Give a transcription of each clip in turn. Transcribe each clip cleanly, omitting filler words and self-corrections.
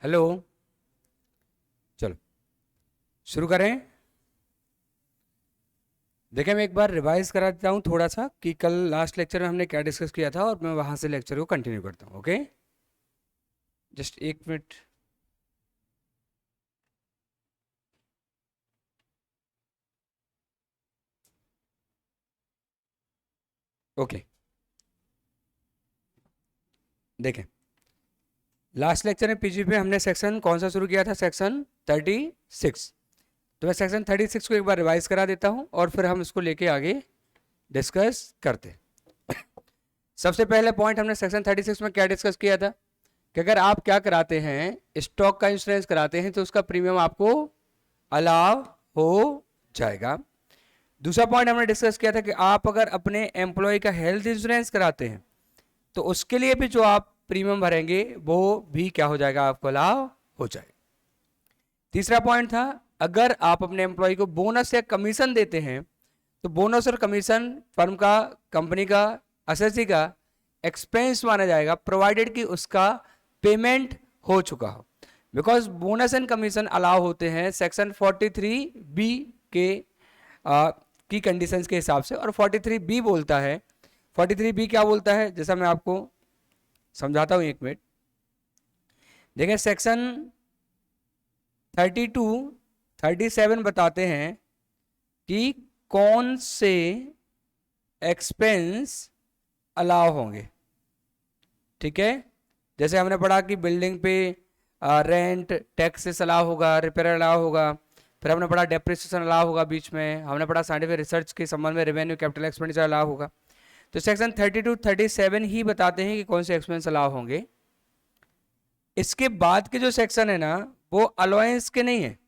Hello, चलो शुरू करें। देखिए, मैं एक बार रिवाइज करा देता हूँ थोड़ा सा कि कल लास्ट लेक्चर में हमने क्या डिस्कस किया था, और मैं वहाँ से लेक्चर को कंटिन्यू करता हूँ। ओके, जस्ट एक मिनट। ओके, देखें, लास्ट लेक्चर में पीजीपी हमने सेक्शन कौन सा शुरू किया था? सेक्शन 36। तो मैं सेक्शन 36 को एक बार रिवाइज करा देता हूँ और फिर हम इसको लेके आगे डिस्कस करते। सबसे पहले पॉइंट हमने सेक्शन 36 में क्या डिस्कस किया था कि अगर आप क्या कराते हैं, स्टॉक का इंश्योरेंस कराते हैं, तो उसका प्रीमियम आपको अलाउ हो जाएगा। दूसरा पॉइंट हमने डिस्कस किया था कि आप अगर अपने एम्प्लॉय का हेल्थ इंश्योरेंस कराते हैं तो उसके लिए भी जो आप प्रीमियम भरेंगे वो भी क्या हो जाएगा, आपको अलाउ हो जाएगा। तीसरा पॉइंट था, अगर आप अपने एम्प्लॉय को बोनस या कमीशन देते हैं तो बोनस और कमीशन फर्म का, कंपनी का, एसएससी का एक्सपेंस माना जाएगा, प्रोवाइडेड कि उसका पेमेंट हो चुका हो। Because bonus and commission allow होते हैं सेक्शन 43B के की कंडीशंस के हिसाब से। और 43B बोलता है, 43B क्या बोलता है, जैसा मैं आपको समझाता हूं, एक मिनट। देखिए, सेक्शन 32, 37 बताते हैं कि कौन से एक्सपेंस अलाउ होंगे। ठीक है, जैसे हमने पढ़ा कि बिल्डिंग पे रेंट टैक्सेस अलाउ होगा, रिपेयर अलाउ होगा, फिर हमने पढ़ा डेप्रिसिएशन अलाउ होगा, बीच में हमने पढ़ा साइंटिफिक रिसर्च के संबंध में रेवेन्यू कैपिटल एक्सपेंडिचर अलाउ होगा। तो सेक्शन 32, 37 ही बताते हैं कि कौन से एक्सपेंस अलाउ होंगे। इसके बाद के जो सेक्शन है ना, वो अलाउंस के नहीं है,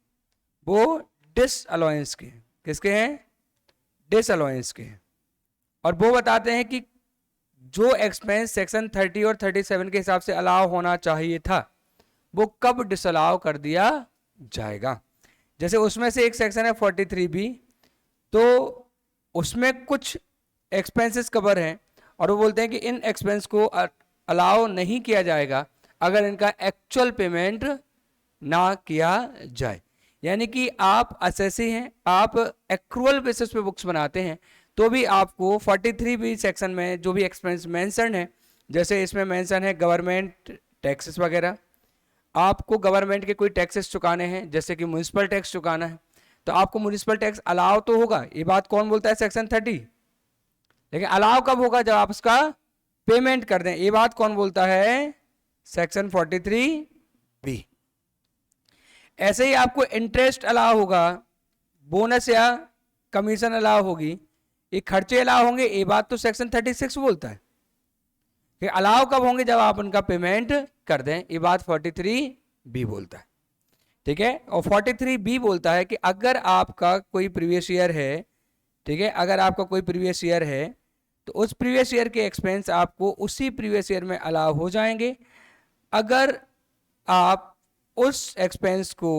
वो डिस अलाउंस के हैं। किसके हैं? डिस अलाउंस के हैं। और वो बताते हैं कि जो एक्सपेंस सेक्शन 30 और 37 के हिसाब से अलाउ होना चाहिए था वो कब डिसअलाउ कर दिया जाएगा। जैसे उसमें से एक सेक्शन है 43B, तो उसमें कुछ एक्सपेंसेस कवर हैं और वो बोलते हैं कि इन एक्सपेंस को अलाउ नहीं किया जाएगा अगर इनका एक्चुअल पेमेंट ना किया जाए। यानी कि आप एसएससी हैं, आप एक्रूअल बेसिस पे बुक्स बनाते हैं, तो भी आपको 43B सेक्शन में जो भी एक्सपेंस मेंशन है, जैसे इसमें मेंशन है गवर्नमेंट टैक्सेस वगैरह, आपको गवर्नमेंट के कोई टैक्सेस चुकाने हैं, जैसे कि म्युनिसिपल टैक्स चुकाना है, तो आपको म्युनिसिपल टैक्स अलाउ तो होगा। ये बात कौन बोलता है? सेक्शन 30। लेकिन अलाउ कब होगा? जब आप उसका पेमेंट कर दें। ये बात कौन बोलता है? Section 43B। ऐसे ही आपको इंटरेस्ट अलाउ होगा, बोनस या कमीशन अलाउ होगी, ये खर्चे अलाउ होंगे। ये बात तो सेक्शन 36 बोलता है कि अलाउ कब होंगे? जब आप उनका पेमेंट कर दें। ये बात 43B बोलता है। ठीक है, और 43B बोलता है कि अगर आपका कोई प्रीवियस ईयर है, ठीक है, अगर आपका कोई प्रीवियस ईयर है तो उस प्रीवियस ईयर के एक्सपेंस आपको उसी प्रीवियस ईयर में अलाउ हो जाएंगे। अगर आप उस एक्सपेंस को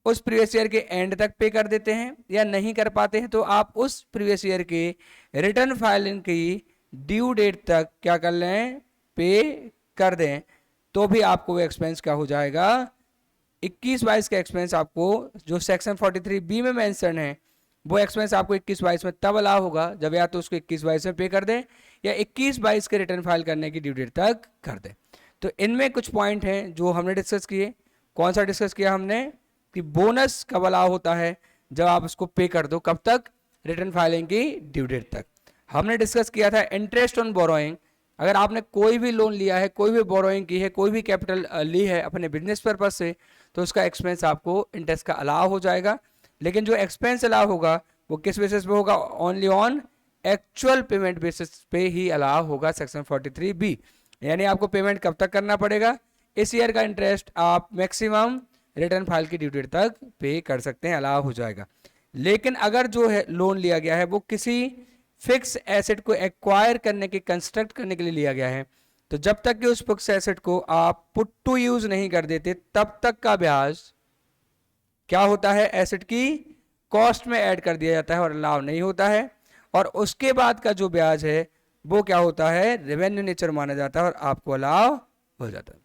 उस प्रीवियस ईयर के एंड तक पे कर देते हैं या नहीं कर पाते हैं, तो आप उस प्रीवियस ईयर के रिटर्न फाइलिंग की ड्यू डेट तक क्या कर लें? पे कर दें, तो भी आपको वो एक्सपेंस क्या हो जाएगा? 21-22 का एक्सपेंस आपको जो सेक्शन 43B में मेंशन है, वो एक्सपेंस आपको 21-22 में तब अलाउ होगा जब या तो उसको 21-22 में पे कर दें या 21-22 के रिटर्न फाइल करने की ड्यू डेट तक कर दें। तो इनमें कुछ पॉइंट हैं जो हमने डिस्कस किए। कौन सा डिस्कस किया हमने? कि बोनस कब अलाउ होता है? जब आप उसको पे कर दो। कब तक? रिटर्न फाइलिंग की ड्यू डेट तक। हमने डिस्कस किया था इंटरेस्ट ऑन बोरोइंग। अगर आपने कोई भी लोन लिया है, कोई भी बोरोइंग की है, कोई भी कैपिटल ली है अपने बिजनेस पर्पज से, तो उसका एक्सपेंस आपको इंटरेस्ट का अलाउ हो जाएगा। लेकिन जो एक्सपेंस अलाउ होगा वो किस बेसिस पे होगा? Only on actual payment basis पे ही अलाउ होगा, सेक्शन 43B। यानी आपको पेमेंट कब तक करना पड़ेगा? इस ईयर का इंटरेस्ट आप मैक्सिमम रिटर्न फाइल की ड्यू डेट तक पे कर सकते हैं, अलाउ हो जाएगा। लेकिन अगर जो है लोन लिया गया है वो किसी फिक्स एसेट को एक्वायर करने के, कंस्ट्रक्ट करने के लिए लिया गया है, तो जब तक कि उस फिक्स एसेट को आप पुट टू यूज नहीं कर देते तब तक का ब्याज क्या होता है? एसेट की कॉस्ट में ऐड कर दिया जाता है और अलाउ नहीं होता है। और उसके बाद का जो ब्याज है वो क्या होता है? रेवेन्यू नेचर माना जाता है और आपको अलाउ हो जाता है।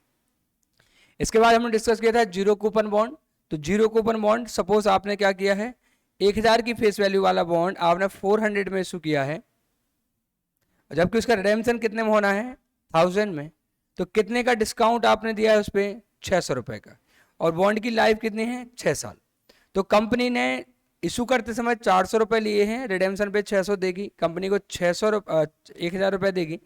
इसके बाद हमने डिस्कस किया था जीरो कूपन बॉन्ड। तो जीरो कूपन बॉन्ड, सपोज आपने क्या किया है, 1000 की फेस वैल्यू वाला बॉन्ड आपने 400 में इशू किया है, जबकि उसका रिडेम्पशन कितने में होना है, 1000 में। तो कितने का डिस्काउंट आपने दिया है उस पर, 600 रुपए का, और बॉन्ड की लाइफ कितनी है, 6 साल। तो कंपनी ने इशू करते समय 400 रुपए लिए हैं, रिडेम्पशन पे 600 देगी, कंपनी को 1000 रुपए देगी,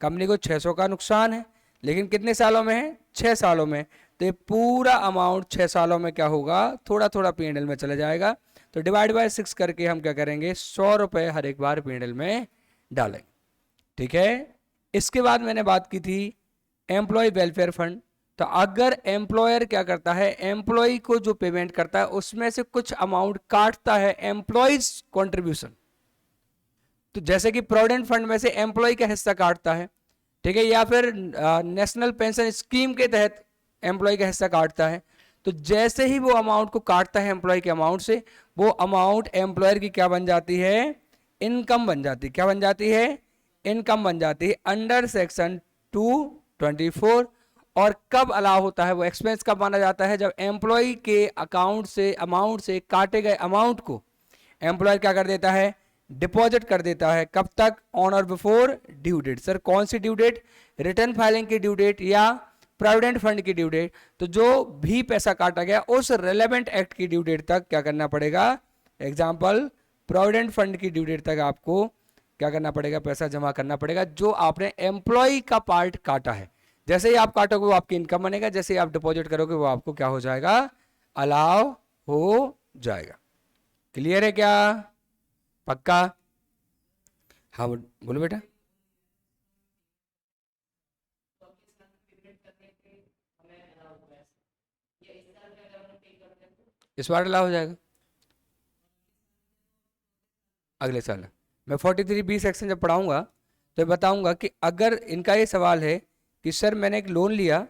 कंपनी को 600 का नुकसान है, लेकिन कितने सालों में है, 6 सालों में। तो ये पूरा अमाउंट 6 सालों में क्या होगा, थोड़ा थोड़ा P&L में चला जाएगा। तो डिवाइड बाय 6 करके हम क्या करेंगे, 100 रुपए हर एक बार P&L में डालेंगे। ठीक है। इसके बाद मैंने बात की थी एम्प्लॉय वेलफेयर फंड। तो अगर एम्प्लॉयर क्या करता है, एम्प्लॉय को जो पेमेंट करता है उसमें से कुछ अमाउंट काटता है एम्प्लॉयज कंट्रीब्यूशन, तो जैसे कि प्रोविडेंट फंड में से एम्प्लॉय का हिस्सा काटता है, ठीक है, या फिर नेशनल पेंशन स्कीम के तहत एम्प्लॉय का हिस्सा काटता है, तो जैसे ही वो अमाउंट को काटता है एम्प्लॉय के अमाउंट से, वो अमाउंट एम्प्लॉयर की क्या बन जाती है, इनकम बन जाती है। क्या बन जाती है, इनकम बन जाती है अंडर सेक्शन 224। और कब अलाउ होता है, वो एक्सपेंस कब माना जाता है, जब एम्प्लॉय के अकाउंट से अमाउंट से काटे गए अमाउंट को एम्प्लॉयर क्या कर देता है, डिपॉजिट कर देता है। कब तक, ऑन और बिफोर ड्यू डेट। सर कौन सी ड्यू डेट, रिटर्न फाइलिंग की ड्यू डेट या प्रोविडेंट फंड की ड्यू डेट। तो जो भी पैसा काटा गया उस रेलेवेंट एक्ट की ड्यू डेट तक क्या करना पड़ेगा, एग्जाम्पल प्रोविडेंट फंड की ड्यू डेट तक आपको क्या करना पड़ेगा, पैसा जमा करना पड़ेगा जो आपने एम्प्लॉय का पार्ट काटा है। जैसे ही आप काटोगे वो आपकी इनकम बनेगा, जैसे ही आप डिपॉजिट करोगे वो आपको क्या हो जाएगा, अलाउ हो जाएगा। क्लियर है क्या, पक्का? हाँ बोलो बेटा। इस बार अलाउ हो जाएगा, अगले साल। मैं 43B सेक्शन जब पढ़ाऊंगा तो बताऊंगा कि अगर इनका ये सवाल है कि सर मैंने एक लोन लिया,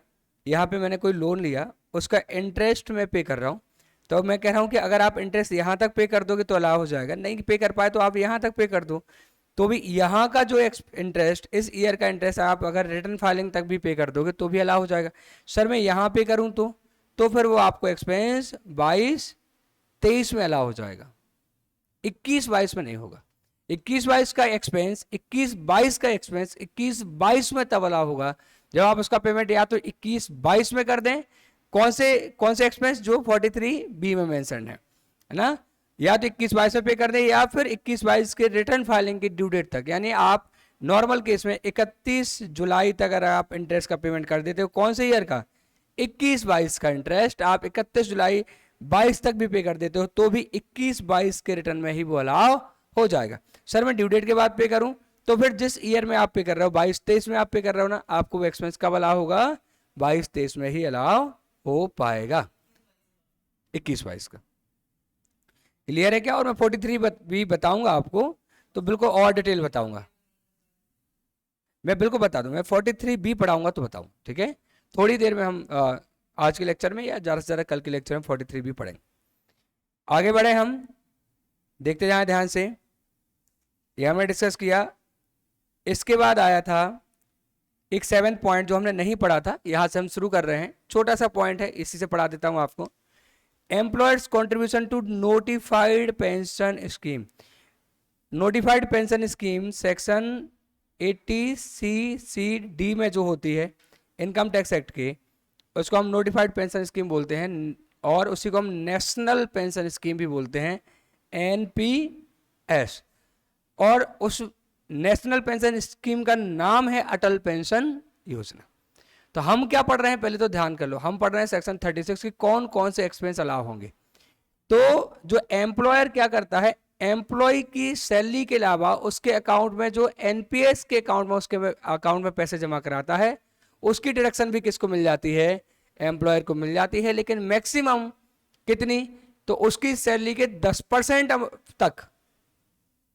यहाँ पे मैंने कोई लोन लिया, उसका इंटरेस्ट मैं पे कर रहा हूँ, तो मैं कह रहा हूँ कि अगर आप इंटरेस्ट यहाँ तक पे कर दोगे तो अलाउ हो जाएगा, नहीं पे कर पाए तो आप यहाँ तक पे कर दो। तो भी यहाँ का जो इंटरेस्ट, इस ईयर का इंटरेस्ट आप अगर रिटर्न फाइलिंग तक भी पे कर दोगे तो भी अलाउ हो जाएगा। सर मैं यहाँ पे करूँ तो फिर वो आपको एक्सपेंस 22-23 में अलाउ हो जाएगा, 21-22 में नहीं होगा। 21-22 का एक्सपेंस, 21-22 का एक्सपेंस 21-22 में तब अलाउ होगा जब आप उसका पेमेंट या तो 21-22 में कर दें, कौन से एक्सपेंस जो 43B में मेंशन है ना, या तो 21-22 में पे कर दें या फिर 21-22 के रिटर्न फाइलिंग की ड्यू डेट तक। यानी आप नॉर्मल केस में 31 जुलाई तक अगर आप इंटरेस्ट का पेमेंट कर देते हो, कौन से ईयर का, 21-22 का इंटरेस्ट आप 31 जुलाई 22 तक भी पे कर देते हो तो भी 21-22 के रिटर्न में ही वो अलाउ हो जाएगा। सर मैं ड्यू डेट के बाद पे करूं तो फिर जिस ईयर में आप पे कर रहे हो, 22-23 में आप पे कर रहे हो ना, आपको वो एक्सपेंस कब अलाउ होगा, 22-23 में ही अलाउ हो पाएगा, 21-22 का। क्लियर है क्या? और मैं 43B बताऊंगा आपको, तो बिल्कुल और डिटेल बताऊंगा, मैं बिल्कुल बता दूं, मैं 43B पढ़ाऊंगा तो बताऊं, ठीक है। थोड़ी देर में हम आज के लेक्चर में या ज़्यादा से ज़्यादा कल के लेक्चर में 43B पढ़ेंगे। आगे बढ़े हम, देखते जाएं ध्यान से। ये हमने डिस्कस किया। इसके बाद आया था एक 7th पॉइंट जो हमने नहीं पढ़ा था, यहाँ से हम शुरू कर रहे हैं, छोटा सा पॉइंट है, इसी से पढ़ा देता हूँ आपको। Employer's contribution to notified pension scheme. Notified pension scheme section 80C/D में जो होती है इनकम टैक्स एक्ट के, उसको हम नोटिफाइड पेंशन स्कीम बोलते हैं, और उसी को हम नेशनल पेंशन स्कीम भी बोलते हैं, NPS। और उस नेशनल पेंशन स्कीम का नाम है अटल पेंशन योजना। तो हम क्या पढ़ रहे हैं, पहले तो ध्यान कर लो, हम पढ़ रहे हैं सेक्शन 36 की कौन कौन से एक्सपेंस अलाउ होंगे। तो जो एम्प्लॉयर क्या करता है, एम्प्लॉय की सैलरी के अलावा उसके अकाउंट में जो NPS के अकाउंट में, उसके अकाउंट में पैसे जमा कराता है, उसकी डिडक्शन भी किसको मिल जाती है, एम्प्लॉयर को मिल जाती है, लेकिन मैक्सिमम कितनी, तो उसकी सैलरी के 10% तक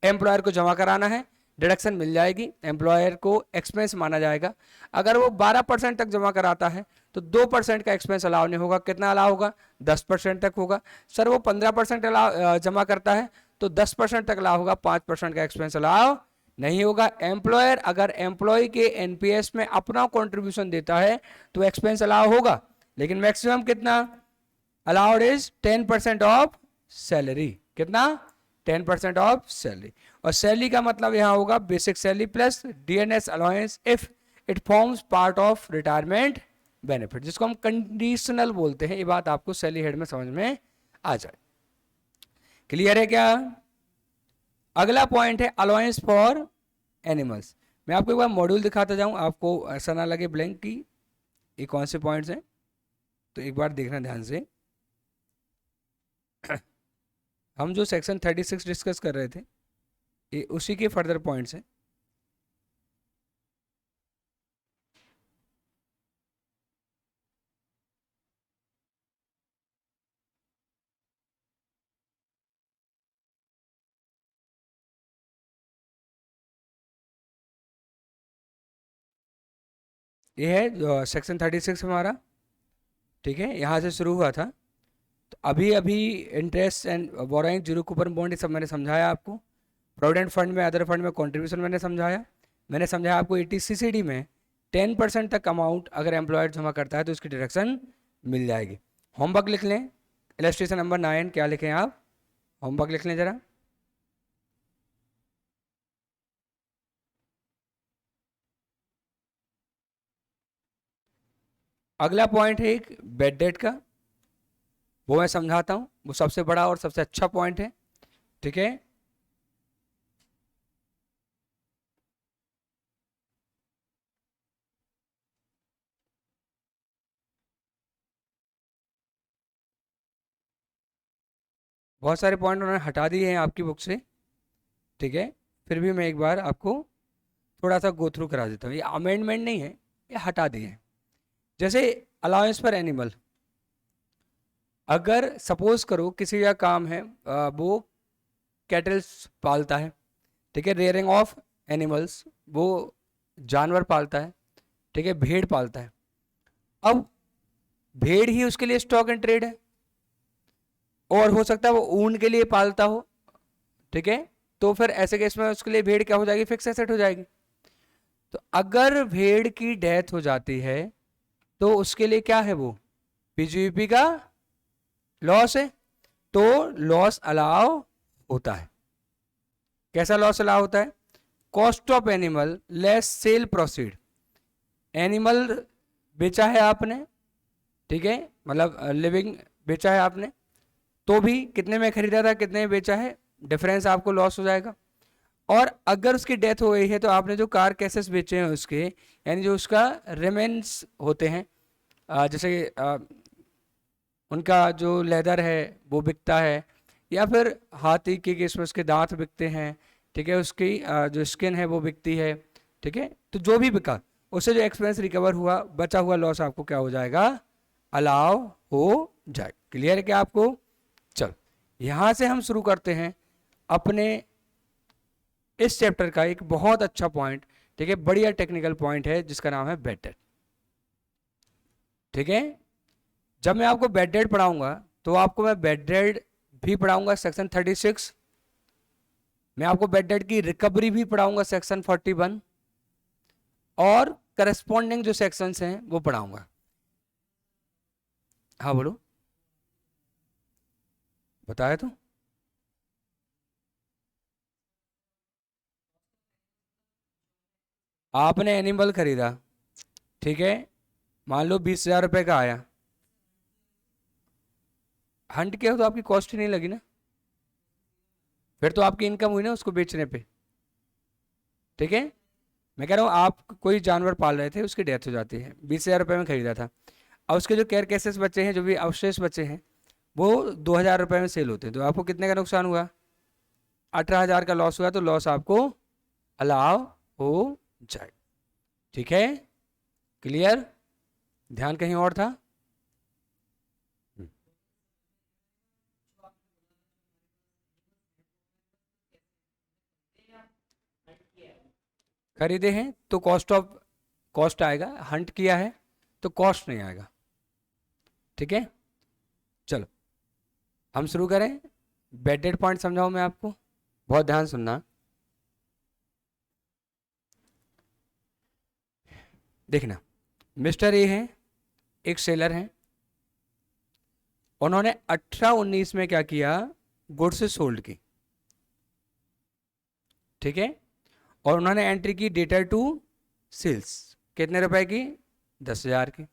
एम्प्लॉयर को जमा कराना है, डिडक्शन मिल जाएगी, एम्प्लॉयर को एक्सपेंस माना जाएगा। अगर वो 12% तक जमा कराता है तो 2% का एक्सपेंस अलाउ नहीं होगा, कितना अलाउ होगा, 10% तक होगा। सर वो 15% जमा करता है तो 10% तक अलाउ होगा, 5% का एक्सपेंस अलाउ नहीं होगा। एम्प्लॉयर अगर एम्प्लॉय के NPS में अपना कंट्रीब्यूशन देता है तो एक्सपेंस अलाउ होगा, लेकिन मैक्सिमम कितना अलाउड इज 10% ऑफ सैलरी। कितना 10% ऑफ सैलरी। और सैलरी का मतलब यहां होगा basic salary plus DNS allowance if it forms part of retirement benefit, जिसको हम कंडीशनल बोलते हैं। ये बात आपको सैलरी हेड में समझ में आ जाए। क्लियर है क्या? अगला पॉइंट है अलाउंस फॉर एनिमल्स। मैं आपको एक बार मॉड्यूल दिखाता जाऊं, आपको ऐसा ना लगे ब्लैंक की ये कौन से पॉइंट्स हैं, तो एक बार देखना ध्यान से। हम जो सेक्शन 36 डिस्कस कर रहे थे ये उसी के फर्दर पॉइंट्स हैं। ये है सेक्शन 36 हमारा, ठीक है, यहाँ से शुरू हुआ था। तो अभी अभी interest and borrowing, zero coupon bond, ये सब मैंने समझाया आपको। प्रोविडेंट फंड में, अदर फंड में कंट्रीब्यूशन मैंने समझाया। मैंने समझाया आपको ETCCD में 10% तक अमाउंट अगर एम्प्लॉयर जमा करता है तो उसकी डायरेक्शन मिल जाएगी। होमवर्क लिख लें, इलस्ट्रेशन नंबर 9 क्या लिखें आप, होमवर्क लिख लें जरा। अगला पॉइंट है एक बेड डेट का, वो मैं समझाता हूँ। वो सबसे बड़ा और सबसे अच्छा पॉइंट है, ठीक है। बहुत सारे पॉइंट उन्होंने हटा दिए हैं आपकी बुक से, ठीक है। फिर भी मैं एक बार आपको थोड़ा सा गो थ्रू करा देता हूँ। ये अमेंडमेंट नहीं है, ये हटा दिए हैं। जैसे अलाउंस फॉर एनिमल, अगर सपोज करो किसी का काम है वो कैटल्स पालता है, ठीक है, रेयरिंग ऑफ एनिमल्स, वो जानवर पालता है, ठीक है, भेड़ पालता है। अब भेड़ ही उसके लिए स्टॉक एंड ट्रेड है, और हो सकता है वो ऊन के लिए पालता हो, ठीक है। तो फिर ऐसे केस में उसके लिए भेड़ क्या हो जाएगी, फिक्स एसेट हो जाएगी। तो अगर भेड़ की डेथ हो जाती है तो उसके लिए क्या है, वो पीजीवीपी का लॉस है, तो लॉस अलाउ होता है। कैसा लॉस अलाउ होता है? Cost of animal less cell proceed. Animal बेचा है आपने, ठीक है, मतलब लिविंग बेचा है आपने, तो भी कितने में खरीदा था, कितने में बेचा है, डिफरेंस आपको लॉस हो जाएगा। और अगर उसकी डेथ हो गई है तो आपने जो कार कैसेस बेचे हैं उसके, यानी जो उसका रिमेन्स होते हैं, जैसे उनका जो लेदर है वो बिकता है, या फिर हाथी के केस में उसके दांत बिकते हैं, ठीक है, उसकी जो स्किन है वो बिकती है, ठीक है। तो जो भी बिका उससे जो एक्सपेंस रिकवर हुआ, बचा हुआ लॉस आपको क्या हो जाएगा, अलाउ हो जाए। क्लियर है क्या आपको? चल यहां से हम शुरू करते हैं अपने इस चैप्टर का एक बहुत अच्छा पॉइंट, ठीक है, बढ़िया टेक्निकल पॉइंट है जिसका नाम है बेड डेट, ठीक है। जब मैं आपको बेड डेट पढ़ाऊंगा तो आपको मैं बेड डेट भी पढ़ाऊंगा सेक्शन 36, मैं आपको बेड डेट की रिकवरी भी पढ़ाऊंगा सेक्शन 41, और करस्पॉन्डिंग जो सेक्शंस हैं वो पढ़ाऊंगा। हाँ बोलो, बताया तो। आपने एनिमल खरीदा, ठीक है, मान लो 20,000 रुपये का आया, हंट किया तो आपकी कॉस्ट ही नहीं लगी ना, फिर तो आपकी इनकम हुई ना उसको बेचने पे, ठीक है। मैं कह रहा हूँ आप कोई जानवर पाल रहे थे, उसकी डेथ हो जाती है, 20,000 रुपये में खरीदा था, अब उसके जो केयर केसेस बचे हैं, जो भी अवशेष बचे हैं, वो 2,000 रुपये में सेल होते हैं, तो आपको कितने का नुकसान हुआ, 18,000 का लॉस हुआ। तो लॉस आपको अलाउ हो जाए, ठीक है। क्लियर? ध्यान कहीं और था? खरीदे हैं तो कॉस्ट आएगा, हंट किया है तो कॉस्ट नहीं आएगा, ठीक है। चलो हम शुरू करें। बेडेड पॉइंट समझाऊं मैं आपको, बहुत ध्यान सुनना। देखना, मिस्टर ए है, एक सेलर है, उन्होंने 18-19 में क्या किया, गुड्स सोल्ड की, ठीक है, और उन्होंने एंट्री की डेटर टू सेल्स, कितने रुपए की, 10,000 की।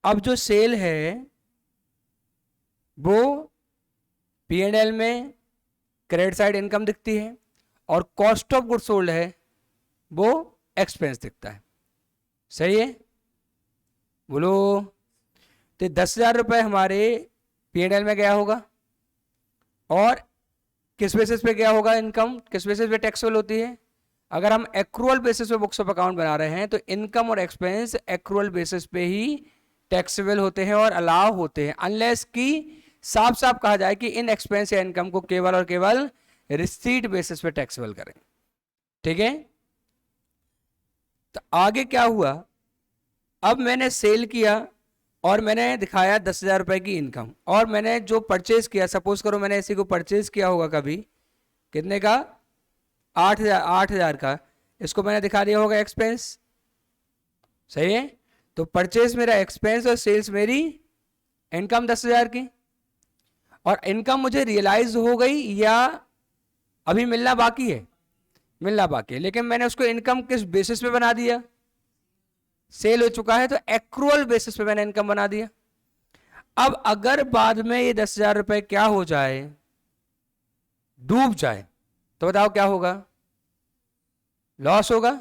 अब जो सेल है वो P&L में क्रेडिट साइड इनकम दिखती है, और कॉस्ट ऑफ गुड्स सोल्ड है वो एक्सपेंस दिखता है, सही है, बोलो। तो 10,000 रुपये हमारे P&L में गया होगा, और किस बेसिस पे गया होगा, इनकम किस बेसिस पे टैक्सेबल होती है, अगर हम एक्रूअल बेसिस पे बुक्स ऑफ अकाउंट बना रहे हैं तो इनकम और एक्सपेंस एक्रूअल बेसिस पे ही टैक्सेबल होते हैं और अलाउ होते हैं, अनलेस कि साफ साफ कहा जाए कि इन एक्सपेंस या इनकम को केवल और केवल रिसीट बेसिस पे टैक्सेबल करें, ठीक है। तो आगे क्या हुआ, अब मैंने सेल किया और मैंने दिखाया 10,000 रुपए की इनकम, और मैंने जो परचेज किया, सपोज करो मैंने इसी को परचेज किया होगा कभी, कितने का, 8,000 का, इसको मैंने दिखा दिया होगा एक्सपेंस, सही है। तो परचेज मेरा एक्सपेंस और सेल्स मेरी इनकम 10,000 की, और इनकम मुझे रियलाइज हो गई या अभी मिलना बाकी है, मिलना बाकी है, लेकिन मैंने उसको इनकम किस बेसिस पे बना दिया, सेल हो चुका है तो एक्रूअल बेसिस पे मैंने इनकम बना दिया। अब अगर बाद में ये 10,000 रुपए क्या हो जाए, डूब जाए, तो बताओ क्या होगा, लॉस होगा,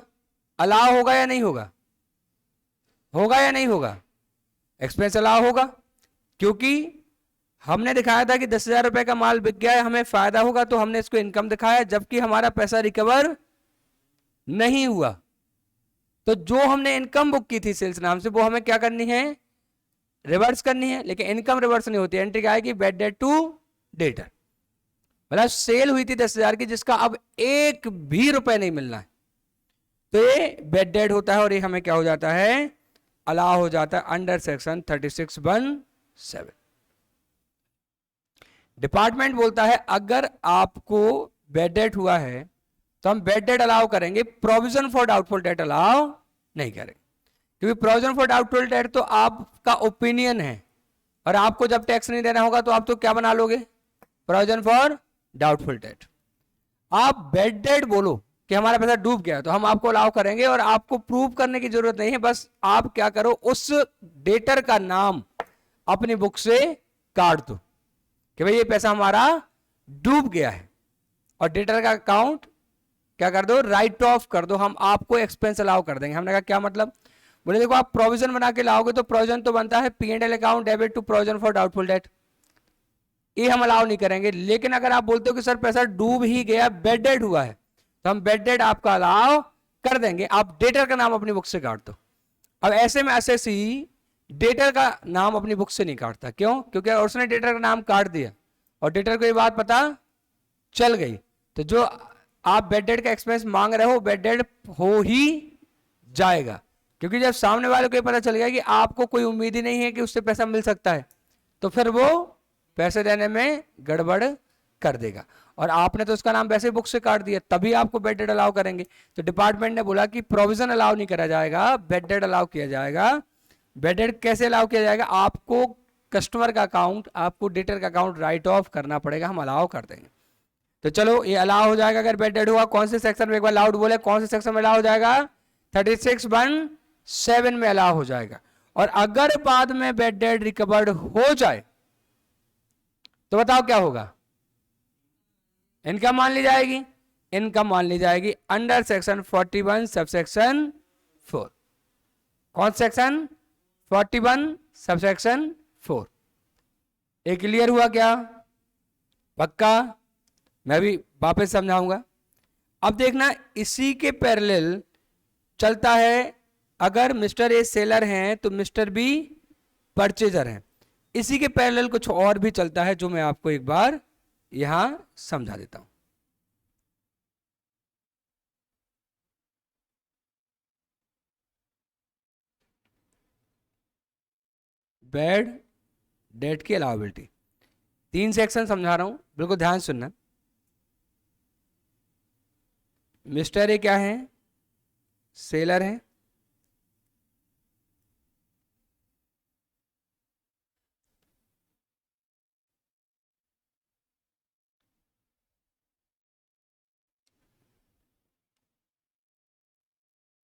अलाउ होगा या नहीं होगा, होगा या नहीं होगा, एक्सपेंस अलाउ होगा, क्योंकि हमने दिखाया था कि 10,000 रुपए का माल बिक गया है, हमें फायदा होगा, तो हमने इसको इनकम दिखाया, जबकि हमारा पैसा रिकवर नहीं हुआ। तो जो हमने इनकम बुक की थी सेल्स नाम से, वो हमें क्या करनी है, रिवर्स करनी है, लेकिन इनकम रिवर्स नहीं होती, एंट्री क्या आएगी, बैड डेट टू डेटर, मतलब सेल हुई थी 10,000 की जिसका अब एक भी रुपए नहीं मिलना है, तो ये बैड डेट होता है, और ये हमें क्या हो जाता है, अलाउ हो जाता है अंडर सेक्शन 36(1)(7)। डिपार्टमेंट बोलता है अगर आपको बैड डेट हुआ है तो हम बैड डेट अलाउ करेंगे, provision for doubtful date allow नहीं करेंगे, क्योंकि प्रोविजन फॉर डाउटफुल डेट तो आपका ओपिनियन है, और आपको जब टैक्स नहीं देना होगा तो आप तो क्या बना लोगे, प्रोविजन फॉर डाउटफुल डेट। आप बैड डेट बोलो कि हमारा पैसा डूब गया तो हम आपको अलाउ करेंगे, और आपको प्रूव करने की जरूरत नहीं है, बस आप क्या करो, उस डेटर का नाम अपनी बुक से काट दो कि भाई ये पैसा हमारा डूब गया है, और डेटर का अकाउंट क्या कर दो, राइट ऑफ कर दो, हम आपको एक्सपेंस अलाउ कर देंगे। हमने कहा क्या मतलब, बोले देखो आप प्रोविजन बना के लाओगे तो प्रोविजन तो बनता है P&L account debit to provision for doubtful debt, ये हम अलाउ नहीं करेंगे, लेकिन अगर आप बोलते हो कि सर पैसा डूब ही गया, बेड डेड हुआ है, तो हम बेड डेड आपका अलाउ कर देंगे, आप डेटर का नाम अपनी बुक से काट दो। अब ऐसे में एसएससी डेटर का नाम अपनी बुक से नहीं काटता, क्यों, क्योंकि उसने डेटर का नाम काट दिया और डेटर को ये बात पता चल गई, तो जो आप बेड डेड का एक्सपेंस मांग रहे हो बेड डेड हो ही जाएगा, क्योंकि जब सामने वाले को ये पता चल गया कि आपको कोई उम्मीद ही नहीं है कि उससे पैसा मिल सकता है, तो फिर वो पैसे देने में गड़बड़ कर देगा, और आपने तो उसका नाम वैसे बुक से काट दिया, तभी आपको बेड डेड अलाउ करेंगे। तो डिपार्टमेंट ने बोला कि प्रोविजन अलाउ नहीं करा जाएगा, बेड डेड अलाउ किया जाएगा। बेड डेड कैसे अलाउ किया जाएगा, आपको कस्टमर का अकाउंट, आपको डेटर का अकाउंट राइट ऑफ करना पड़ेगा, हम अलाउ कर देंगे। तो चलो ये अलाउ हो जाएगा अगर बेड डेड हुआ, कौन से सेक्शन में, एक बार लाउड बोले, कौन से सेक्शन में अलाउ हो जाएगा, 36(1)(7) में अलाउ हो जाएगा। और अगर बाद में बेड डेड रिकवर्ड हो जाए तो बताओ क्या होगा, इनकम मान ली जाएगी, इनकम मान ली जाएगी अंडर सेक्शन 41 सबसेक्शन 4। कौन सेक्शन, 41 सबसेक्शन 4। ये क्लियर हुआ क्या, पक्का, मैं भी वापस समझाऊंगा। अब देखना इसी के पैरेलल चलता है, अगर मिस्टर ए सेलर हैं तो मिस्टर बी परचेजर हैं, इसी के पैरेलल कुछ और भी चलता है जो मैं आपको एक बार यहां समझा देता हूं। बैड डेट की अलाउबिलिटी, 3 सेक्शन समझा रहा हूं, बिल्कुल ध्यान सुनना। मिस्टर ए क्या है, सेलर है,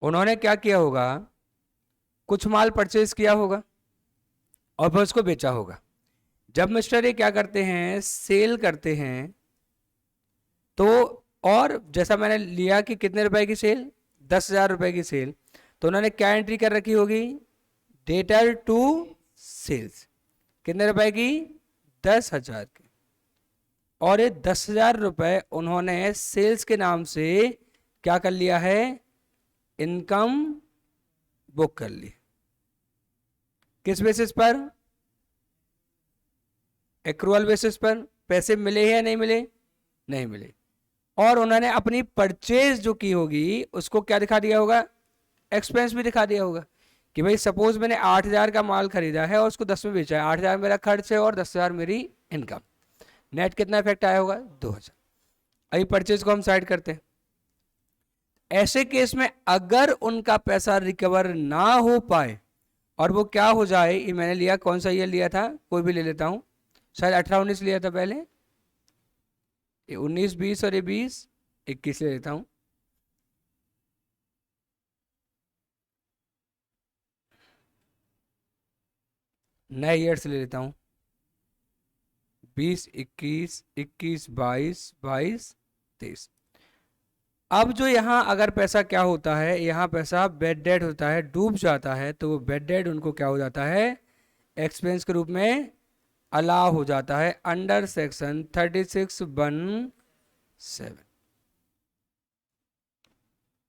उन्होंने क्या किया होगा, कुछ माल परचेज किया होगा और फिर उसको बेचा होगा। जब मिस्टर ए क्या करते हैं, सेल करते हैं, तो और जैसा मैंने लिया कि कितने रुपए की सेल, 10,000 रुपए की सेल, तो उन्होंने क्या एंट्री कर रखी होगी, डेटर टू सेल्स, कितने रुपए की, 10,000 की। और ये 10,000 रुपए उन्होंने सेल्स के नाम से क्या कर लिया है, इनकम बुक कर ली। किस बेसिस पर, एक्रूअल बेसिस पर। पैसे मिले या नहीं मिले, नहीं मिले। और उन्होंने अपनी परचेज जो की होगी उसको क्या दिखा दिया होगा, एक्सपेंस भी दिखा दिया होगा कि भाई सपोज मैंने 8,000 का माल खरीदा है और उसको 10 में बेचा है, 8,000 मेरा खर्च है और 10,000 मेरी इनकम, नेट कितना इफेक्ट आया होगा, 2,000। अभी परचेज को हम साइड करते हैं। ऐसे केस में अगर उनका पैसा रिकवर ना हो पाए और वो क्या हो जाए, ये मैंने लिया, कौन सा ईयर लिया था, कोई भी ले लेता हूं, शायद 18-19 लिया था पहले, ये 19-20 और ये 20-21 ले लेता हूं। नए ईयर्स ले लेता हूं, 20-21, 21-22, 22-23। अब जो यहाँ अगर पैसा क्या होता है, यहाँ पैसा बेड डेड होता है, डूब जाता है, तो वो बेड डेड उनको क्या हो जाता है, एक्सपेंस के रूप में अलाउ हो जाता है अंडर सेक्शन 36(1)(7।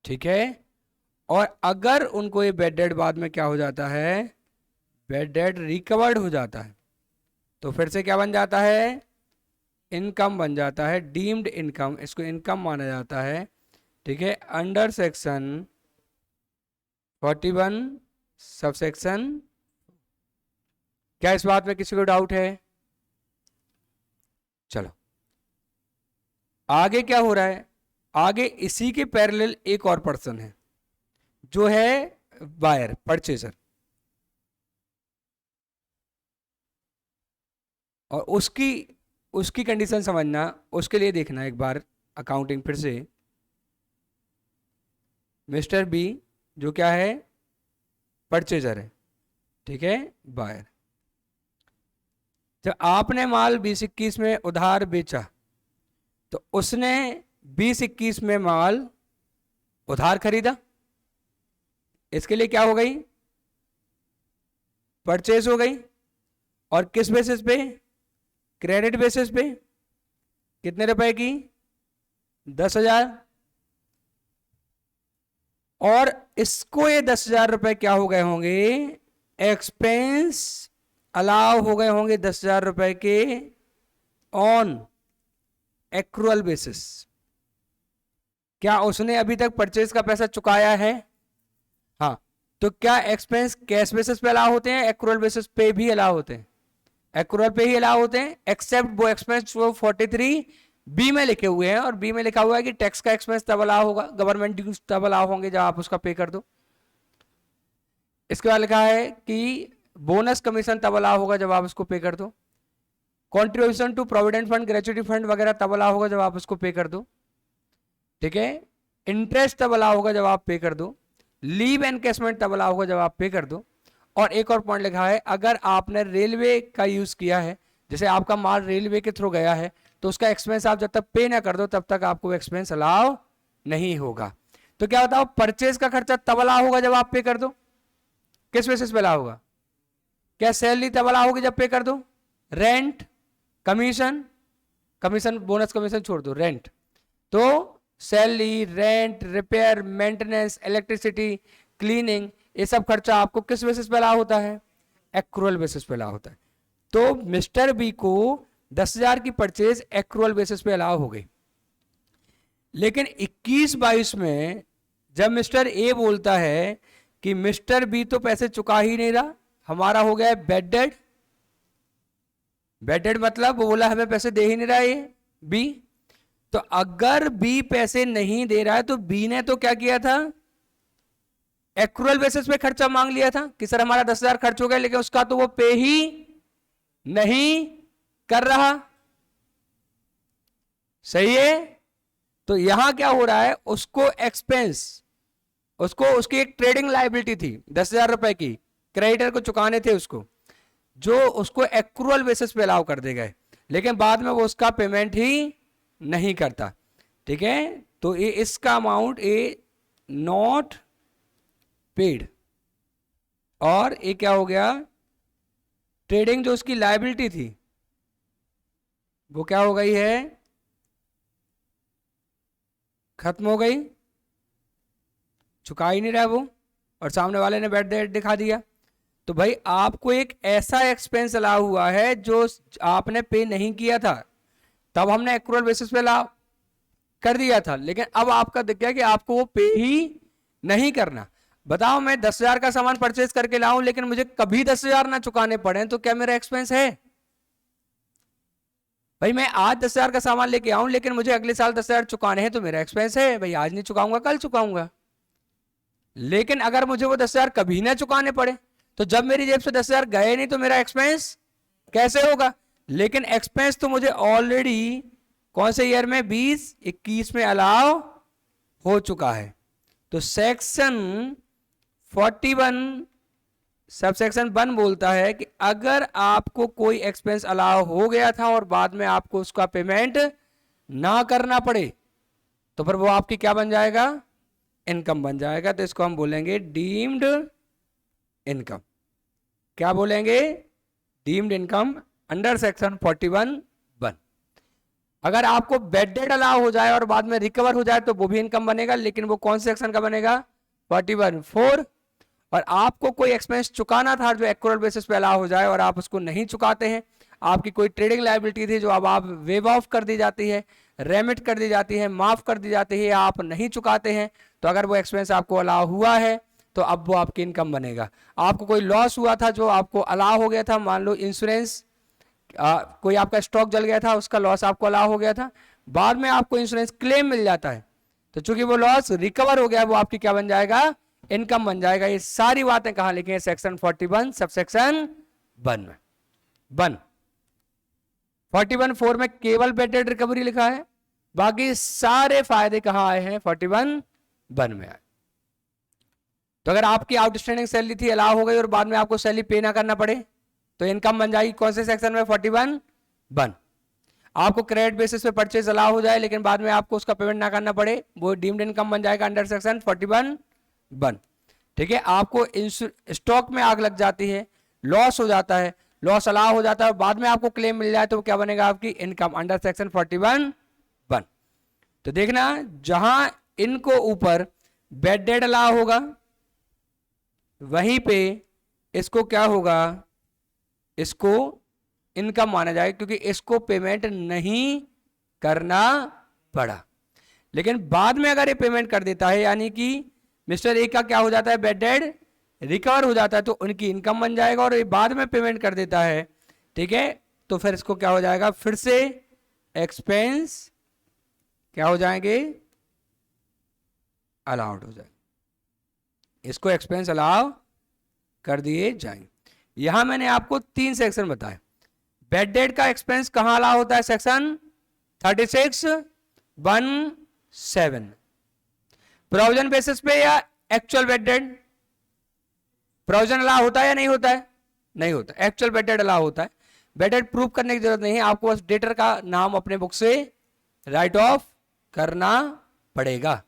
ठीक है। और अगर उनको ये बेड डेड बाद में क्या हो जाता है, बेड डेड रिकवर्ड हो जाता है, तो फिर से क्या बन जाता है, इनकम बन जाता है, डीम्ड इनकम, इसको इनकम माना जाता है। ठीक है, अंडर सेक्शन 41 सबसेक्शन। क्या इस बात में किसी को डाउट है? चलो आगे क्या हो रहा है, आगे इसी के पैरेलल एक और पर्सन है जो है बायर, परचेजर, और उसकी उसकी कंडीशन समझना, उसके लिए देखना एक बार अकाउंटिंग फिर से। मिस्टर बी जो क्या है, परचेजर है, ठीक है, बायर। जब आपने माल 20-21 में उधार बेचा तो उसने 20-21 में माल उधार खरीदा, इसके लिए क्या हो गई, परचेज हो गई। और किस बेसिस पे, क्रेडिट बेसिस पे, कितने रुपए की, 10,000। और इसको ये 10,000 रुपए क्या हो गए होंगे, एक्सपेंस अलाउ हो गए होंगे 10,000 रुपए के ऑन एक्रूअल बेसिस। क्या उसने अभी तक परचेज का पैसा चुकाया है? हाँ। तो क्या एक्सपेंस कैश बेसिस पे अलाउ होते हैं, एक्रूअल बेसिस पे भी अलाउ होते हैं? एक्रूअल पे ही अलाउ होते हैं, एक्सेप्ट वो एक्सपेंस जो 43 बी में लिखे हुए हैं, और बी में लिखा हुआ है कि टैक्स का एक्सपेंस तब अलाउ होगा, गवर्नमेंट ड्यूज तब अलाउ होंगे जब आप उसका पे कर दो। इसके बाद लिखा है कि बोनस कमीशन तब अलाउ होगा जब आप उसको पे कर दो, contribution to provident fund, gratuity fund वगैरह तब अलाउ होगा जब आप उसको पे कर दो। ठीक है, इंटरेस्ट तब अलाउ होगा जब आप पे कर दो, लीव एनकेशमेंट तब अलाउ होगा जब आप पे कर दो। और एक और पॉइंट लिखा है, अगर आपने रेलवे का यूज किया है, जैसे आपका माल रेलवे के थ्रू गया है, तो उसका एक्सपेंस आप जब तक पे ना कर दो तब तक आपको एक्सपेंस अलाउ नहीं होगा। तो क्या बताओ, परचेज का खर्चा तब अलाउ होगा जब आप पे कर दो, किस बेसिस पे अलाउ होगा? क्या सैलरी तब अलाउ होगी जब पे कर दो, rent, commission, commission bonus commission छोड़ दो, रेंट, तो salary, rent, repair, maintenance, electricity, cleaning, ये सब खर्चा आपको किस बेसिस पे अलाउ होता है, एक्रूअल बेसिस पे अलाउ होता है। तो मिस्टर बी को 10,000 की परचेज एक्रूअल बेसिस पे अलाउ हो गई, लेकिन 21-22 में जब मिस्टर ए बोलता है कि मिस्टर बी तो पैसे चुका ही नहीं रहा, हमारा हो गया बेड डेड। बेड डेड मतलब वो बोला हमें पैसे दे ही नहीं रहा ये बी। तो अगर बी पैसे नहीं दे रहा है तो बी ने तो क्या किया था, एक्रूअल बेसिस पे खर्चा मांग लिया था कि सर हमारा 10,000 खर्च हो गया, लेकिन उसका तो वो पे ही नहीं कर रहा। सही है। तो यहां क्या हो रहा है, उसको एक्सपेंस उसको उसकी एक ट्रेडिंग लायबिलिटी थी 10,000 रुपए की, क्रेडिटर को चुकाने थे उसको, जो उसको एक्रूअल बेसिस पे अलाउ कर दे गए, लेकिन बाद में वो उसका पेमेंट ही नहीं करता। ठीक है, तो ये इसका अमाउंट ए नॉट पेड, और ये क्या हो गया, ट्रेडिंग जो उसकी लायबिलिटी थी वो क्या हो गई है, खत्म हो गई, चुका ही नहीं रहा वो, और सामने वाले ने बैड डेट दिखा दिया। तो भाई आपको एक ऐसा एक्सपेंस अलाउ हुआ है जो आपने पे नहीं किया था, तब हमने एक्रूअल बेसिस पे अलाउ कर दिया था, लेकिन अब आपका दिख गया कि आपको वो पे ही नहीं करना। बताओ मैं 10,000 का सामान परचेज करके लाऊं लेकिन मुझे कभी 10,000 ना चुकाने पड़े, तो क्या मेरा एक्सपेंस है? भाई मैं आज 10,000 का सामान लेके आऊं लेकिन मुझे अगले साल 10,000 चुकाने हैं, तो मेरा एक्सपेंस है भाई, आज नहीं चुकाऊंगा कल चुकाऊंगा। लेकिन अगर मुझे वो 10,000 कभी ना चुकाने पड़े, तो जब मेरी जेब से 10,000 गए नहीं तो मेरा एक्सपेंस कैसे होगा? लेकिन एक्सपेंस तो मुझे ऑलरेडी कौन से ईयर में, 2021 में अलाउ हो चुका है। तो सेक्शन 41 सबसेक्शन 1 बोलता है कि अगर आपको कोई एक्सपेंस अलाउ हो गया था और बाद में आपको उसका पेमेंट ना करना पड़े, तो फिर वो आपकी क्या बन जाएगा, इनकम बन जाएगा। तो इसको हम बोलेंगे डीम्ड इनकम। क्या बोलेंगे? Deemed income under section 41(1). अगर आपको बेड डेट अलाउ हो जाए और बाद में रिकवर हो जाए तो वो भी इनकम बनेगा, लेकिन वो कौन से सेक्शन का बनेगा? 41(4). और आपको कोई एक्सपेंस चुकाना था जो एक्रूअल बेसिस पे अलाउ हो जाए और आप उसको नहीं चुकाते हैं, आपकी कोई ट्रेडिंग लायबिलिटी थी जो अब आप वेव ऑफ कर दी जाती है, रेमिट कर दी जाती है, माफ कर दी जाती है, या आप नहीं चुकाते हैं, तो अगर वो एक्सपेंस आपको अलाउ हुआ है तो अब वो आपकी इनकम बनेगा। आपको कोई लॉस हुआ था जो आपको अलाउ हो गया था, मान लो इंश्योरेंस, कोई आपका स्टॉक जल गया था, उसका लॉस आपको अलाउ हो गया था, बाद में आपको इंश्योरेंस क्लेम मिल जाता है, तो चूंकि वो लॉस रिकवर हो गया, वो आपकी क्या बन जाएगा? इनकम बन जाएगा। ये सारी बातें कहां लिखी हैं? सेक्शन 41 सबसेक्शन 1 में। 41(4) में केवल बेड डेट रिकवरी लिखा है, बाकी सारे फायदे कहां आए हैं? 41(1) में आए। तो अगर आपकी आउटस्टैंडिंग सैलरी थी, अलाउ हो गई और बाद में आपको सैलरी पे ना करना पड़े, तो इनकम बन जाएगी कौन से सेक्शन में? 41(1). आपको क्रेडिट बेसिस पे परचेज अलाउ हो जाए लेकिन बाद में आपको उसका पेमेंट ना करना पड़े, वो डीम्ड इनकम बन जाएगा अंडर सेक्शन 41(1). ठीक है, आपको स्टॉक में आग लग जाती है, लॉस हो जाता है, लॉस अलाउ हो जाता है, बाद में आपको क्लेम मिल जाए, तो क्या बनेगा? आपकी इनकम अंडर सेक्शन 41(1). तो देखना, जहां इनको ऊपर बेड डेट अलाउ होगा वहीं पे इसको क्या होगा? इसको इनकम माना जाएगा, क्योंकि इसको पेमेंट नहीं करना पड़ा। लेकिन बाद में अगर ये पेमेंट कर देता है, यानी कि मिस्टर ए का क्या हो जाता है? बेड डेट रिकवर हो जाता है, तो उनकी इनकम बन जाएगा, और ये बाद में पेमेंट कर देता है, ठीक है, तो फिर इसको क्या हो जाएगा? फिर से एक्सपेंस क्या हो जाएंगे? अलाउड हो जाएंगे, इसको एक्सपेंस अलाउ कर दिए जाएंगे। यहां मैंने आपको 3 सेक्शन बताए। बेड डेट का एक्सपेंस कहां अलाउ होता है? सेक्शन 36(1)(7). प्रोविजन बेसिस पे या actual bed date? Provision allow होता है या नहीं होता है? नहीं होता। एक्चुअल बेड डेट अलाउ होता है। बेड डेट प्रूव करने की जरूरत नहीं है, आपको बस डेटर का नाम अपने बुक से राइट ऑफ करना पड़ेगा।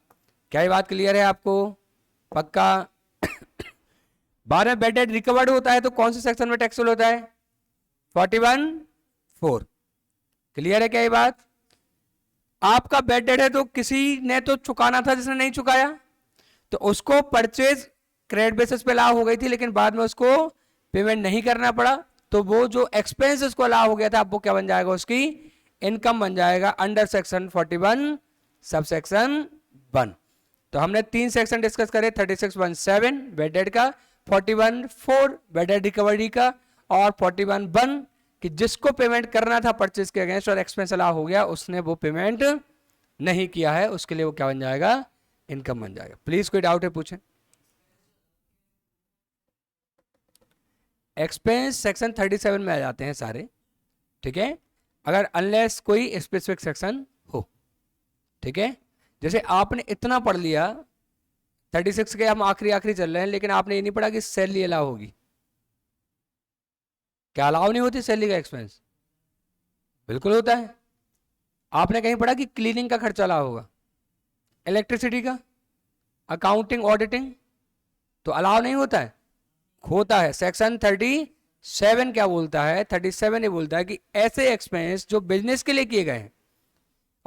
क्या ये बात क्लियर है आपको? पक्का? बाद में बेड डेट रिकवर्ड होता है तो कौन से सेक्शन में टैक्सेबल होता है? 41(4). क्लियर है क्या ये बात? आपका बेड डेट है तो किसी ने तो चुकाना था, जिसने नहीं चुकाया, तो उसको परचेज क्रेडिट बेसिस पे अलाउ हो गई थी, लेकिन बाद में उसको पेमेंट नहीं करना पड़ा, तो वो जो एक्सपेंस उसको अलाउ हो गया था, अब वो क्या बन जाएगा? उसकी इनकम बन जाएगा अंडर सेक्शन 41 सबसेक्शन 1। तो हमने 3 सेक्शन डिस्कस करे, 36(1)(7) बेड डेट का, 41(4) बेड डेट रिकवरी का, और 41(1) कि जिसको पेमेंट करना था परचेज के अगेंस्ट और एक्सपेंस अलाउ हो गया, उसने वो पेमेंट नहीं किया है, उसके लिए वो क्या बन जाएगा? इनकम बन जाएगा। प्लीज कोई डाउट है पूछें। एक्सपेंस सेक्शन 37 में आ जाते हैं सारे, ठीक है, अगर अनलेस कोई स्पेसिफिक सेक्शन हो। ठीक है, जैसे आपने इतना पढ़ लिया 36 के हम आखिरी चल रहे हैं, लेकिन आपने ये नहीं पढ़ा कि सैलरी अलाउ होगी। क्या अलाउ नहीं होती सैलरी का एक्सपेंस? बिल्कुल होता है। आपने कहीं पढ़ा कि क्लीनिंग का खर्चा अलाउ होगा, इलेक्ट्रिसिटी का, अकाउंटिंग, ऑडिटिंग, तो अलाउ नहीं होता है? होता है। सेक्शन 37 क्या बोलता है? 37 ये बोलता है कि ऐसे एक्सपेंस जो बिजनेस के लिए किए गए हैं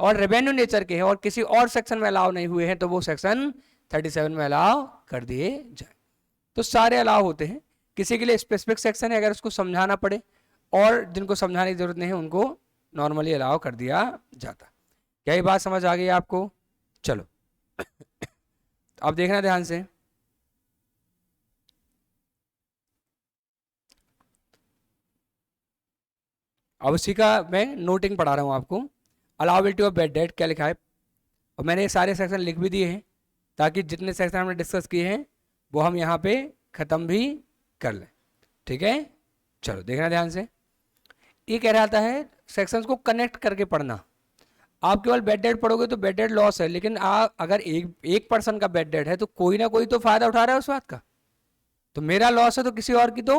और रेवेन्यू नेचर के हैं और किसी और सेक्शन में अलाउ नहीं हुए हैं, तो वो सेक्शन 37 में अलाउ कर दिए जाए। तो सारे अलाउ होते हैं। किसी के लिए स्पेसिफिक सेक्शन है, अगर उसको समझाना पड़े, और जिनको समझाने की जरूरत नहीं है उनको नॉर्मली अलाउ कर दिया जाता। क्या ये बात समझ आ गई आपको? चलो अब देखना ध्यान से। अब उसी का मैं नोटिंग पढ़ा रहा हूँ आपको। अलाउबिलिटी ऑफ बैड डेट क्या लिखा है, और मैंने ये सारे सेक्शन लिख भी दिए हैं ताकि जितने सेक्शन हमने डिस्कस किए हैं वो हम यहाँ पे ख़त्म भी कर लें। ठीक है, चलो देखना ध्यान से। ये कह रहा है सेक्शंस को कनेक्ट करके पढ़ना। आप केवल बेड डेट पढ़ोगे तो बेड डेट लॉस है, लेकिन अगर एक पर्सन का बेड डेट है तो कोई ना कोई तो फायदा उठा रहा है उस बात का। तो मेरा लॉस है तो किसी और की तो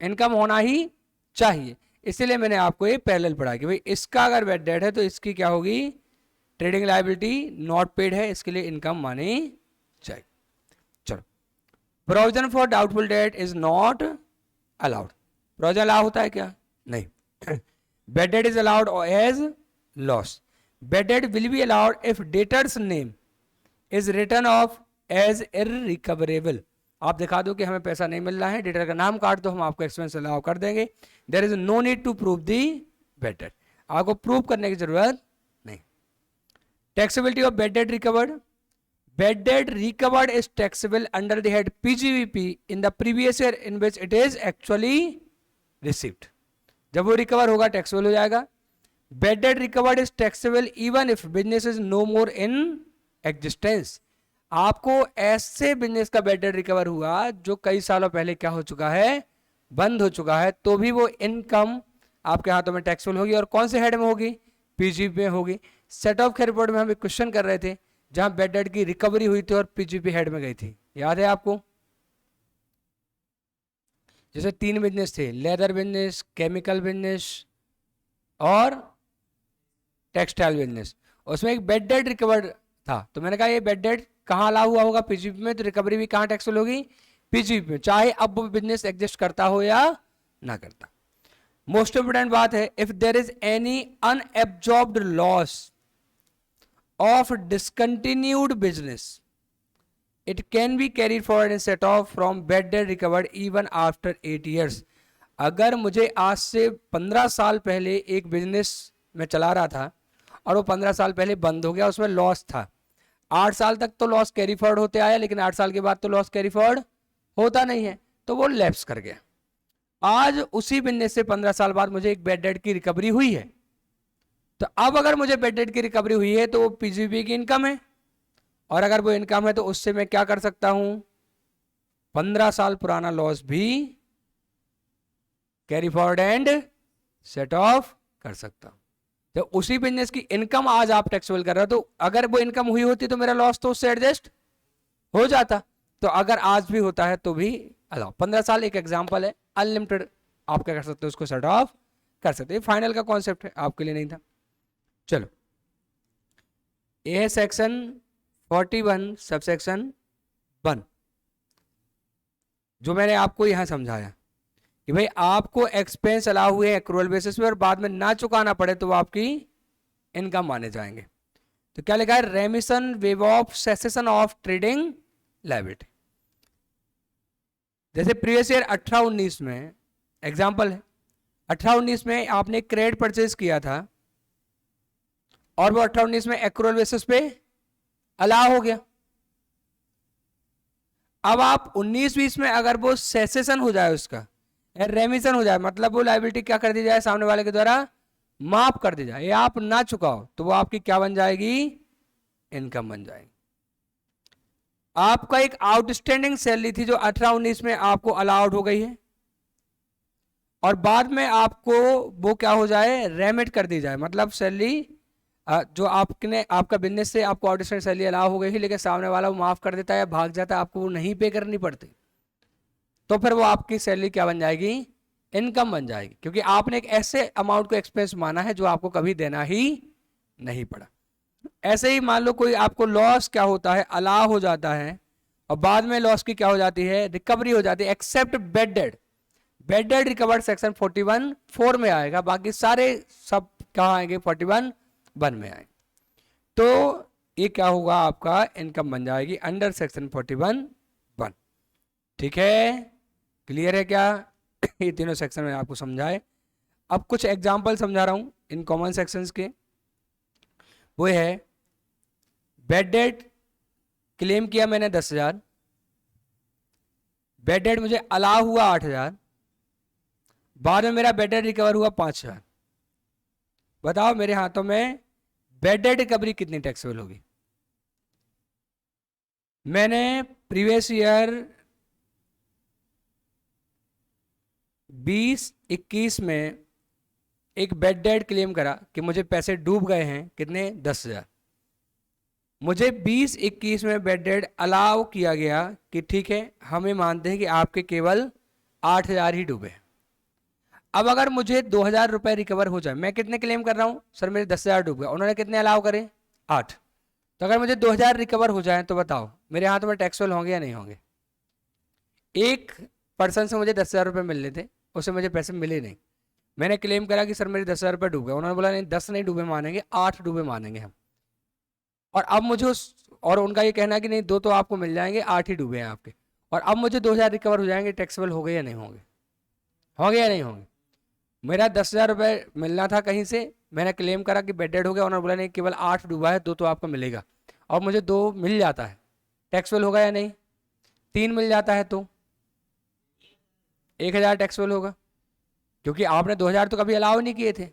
इनकम होना ही चाहिए। इसीलिए मैंने आपको ये पैरेलल पढ़ा कि भाई इसका अगर बेड डेट है तो इसकी क्या होगी, ट्रेडिंग लायबिलिटी नॉट पेड है, इसके लिए इनकम मानी चाहिए। चलो, provision for doubtful debt is not allowed. Provision allow होता है क्या? नहीं। Bad debt is allowed as loss. Bad debt will be allowed if debtor's name is written off as irrecoverable. आप दिखा दो कि हमें पैसा नहीं मिल रहा है, डेटर का नाम काट दो, हम आपको एक्सपेंस अलाउ कर देंगे। There is no need to prove the bad debt. आपको प्रूव करने की जरूरत नहीं। Taxability of bad debt recovered. Bad debt recovered is taxable under the head PGBP in the previous year in which it is actually received. जब वो recover होगा taxable हो जाएगा। Bad debt recovered is taxable even if business is no more in existence. आपको ऐसे business का bed date recover हुआ जो कई सालों पहले क्या हो चुका है, बंद हो चुका है, तो भी वो इनकम आपके हाथों में टैक्सेबल होगी। और कौन से हेड में होगी? पीजीपी में होगी। सेट ऑफ रिपोर्ट में हम एक क्वेश्चन कर रहे थे जहां बेड डेट की रिकवरी हुई थी और पीजीपी हेड में गई थी, याद है आपको? जैसे 3 बिजनेस थे, लेदर बिजनेस, केमिकल बिजनेस और टेक्सटाइल बिजनेस। उसमें एक बेड डेट रिकवर्ड था, तो मैंने कहा ये बेड डेट कहाँ अलाउ हुआ होगा? पीजीपी में। तो रिकवरी भी कहाँ टैक्सेबल होगी? पीजीपी में, चाहे अब वो बिजनेस एग्जिस्ट करता हो या ना करता। मोस्ट इंपोर्टेंट बात है, if there is any unabsorbed loss of discontinued business it can be carried forward in set off from bad debt recovered even after 8 years। अगर मुझे आज से 15 साल पहले एक बिजनेस में चला रहा था और वो 15 साल पहले बंद हो गया, उसमें लॉस था, 8 साल तक तो लॉस कैरी फॉरवर्ड होते आया, लेकिन 8 साल के बाद तो लॉस कैरी फॉरवर्ड होता नहीं है, तो वो लैप्स कर गया। आज उसी बिजनेस से 15 साल बाद मुझे एक बेड डेट की रिकवरी हुई है, तो अब अगर मुझे बेड डेट की रिकवरी हुई है तो वो पीजीपी की इनकम है, और अगर वो इनकम है तो उससे मैं क्या कर सकता हूं? 15 साल पुराना लॉस भी carry forward and set of कर सकता हूं। तो उसी बिजनेस की इनकम आज आप टैक्सेबल कर रहे हो, तो अगर वो इनकम हुई होती तो मेरा लॉस तो उससे एडजस्ट हो जाता। तो अगर आज भी होता है तो भी अलाउ। 15 साल एक एग्जांपल है, अनलिमिटेड आप क्या कर सकते हो, उसको सेट ऑफ कर सकते हो। फाइनल का कॉन्सेप्ट है, आपके लिए नहीं था। चलो, ये है सेक्शन 41 सबसेक्शन 1, जो मैंने आपको यहां समझाया कि भाई आपको एक्सपेंस अलाउ हुए एक्रूअल बेसिस पे और बाद में ना चुकाना पड़े तो वो आपकी इनकम माने जाएंगे। तो क्या लिखा है? रेमिशन wave of cessation of trading liability. जैसे प्रीवियस ईयर 18-19 में एग्जांपल है, 18-19 में आपने क्रेडिट परचेज किया था और वो 18-19 में एक्रूअल बेसिस पे अलाउ हो गया। अब आप 19-20 में अगर वो सेसेशन हो जाए, उसका रेमिशन हो जाए, मतलब वो लायबिलिटी क्या कर दी जाए, सामने वाले के द्वारा माफ कर दी जाए, या आप ना चुकाओ, तो वो आपकी क्या बन जाएगी? इनकम बन जाएगी। आपका एक आउटस्टैंडिंग सैलरी थी जो 18-19 में आपको अलाउड हो गई है, और बाद में आपको वो क्या हो जाए? रेमिट कर दी जाए, मतलब सैलरी जो आपने आपका बिजनेस से आपको ऑडिशनल सैलरी अलाउ हो गई है, लेकिन सामने वाला वो माफ कर देता है या भाग जाता है, आपको वो नहीं पे करनी पड़ती, तो फिर वो आपकी सैलरी क्या बन जाएगी, इनकम बन जाएगी, क्योंकि आपने एक ऐसे अमाउंट को एक्सपेंस माना है जो आपको कभी देना ही नहीं पड़ा। ऐसे ही मान लो कोई आपको लॉस क्या होता है, अलाउ हो जाता है, और बाद में लॉस की क्या हो जाती है, रिकवरी हो जाती है, except bad debt. Bad debt recovered section 41(4) में आएगा, बाकी सारे सब कहाँ आएंगे, 41(1) में आएंगे। तो ये क्या होगा, आपका इनकम बन जाएगी अंडर सेक्शन 41(1). ठीक है, क्लियर है क्या? ये तीनों सेक्शन में आपको समझाए। अब कुछ एग्जाम्पल समझा रहा हूं इन कॉमन सेक्शंस के। वो है बेड डेड क्लेम किया मैंने 10,000, बेड डेड मुझे अलाउ हुआ 8,000, बाद में मेरा बेड डेड रिकवर हुआ 5,000। बताओ मेरे हाथों में बेड डेड रिकवरी कितनी टैक्सेबल होगी? मैंने प्रीवियस ईयर 20-21 में एक बेड डेड क्लेम करा कि मुझे पैसे डूब गए हैं, कितने, 10,000। मुझे 20-21 में बेड डेड अलाउ किया गया कि ठीक है, हमें मानते हैं कि आपके केवल 8,000 ही डूबे। अब अगर मुझे 2,000 रुपए रिकवर हो जाए, मैं कितने क्लेम कर रहा हूं, सर मेरे 10,000 डूब गए, उन्होंने कितने अलाउ करे, 8। तो अगर मुझे 2,000 रिकवर हो जाए तो बताओ मेरे हाथ में टैक्सेबल होंगे या नहीं होंगे? एक पर्सन से मुझे 10,000 रुपये मिलने थे, उसे मुझे पैसे मिले नहीं, मैंने क्लेम करा कि सर मेरे 10,000 रुपये डूब गए, उन्होंने बोला नहीं 10 नहीं डूबे मानेंगे, 8 डूबे मानेंगे हम। और अब मुझे और उनका ये कहना है कि नहीं 2 तो आपको मिल जाएंगे, 8 ही डूबे हैं आपके, और अब मुझे 2,000 रिकवर हो जाएंगे, टैक्सेबल हो गए या नहीं होंगे? होंगे या नहीं होंगे? मेरा 10,000 रुपये मिलना था कहीं से, मैंने क्लेम करा कि बेड डेड हो गया, उन्होंने बोला नहीं केवल 8 डूबा है, 2 तो आपको मिलेगा, और मुझे 2 मिल जाता है, टैक्सेबल होगा या नहीं? 3 मिल जाता है तो 1,000 टैक्सेबल होगा, क्योंकि आपने 2,000 तो कभी अलाउ नहीं किए थे,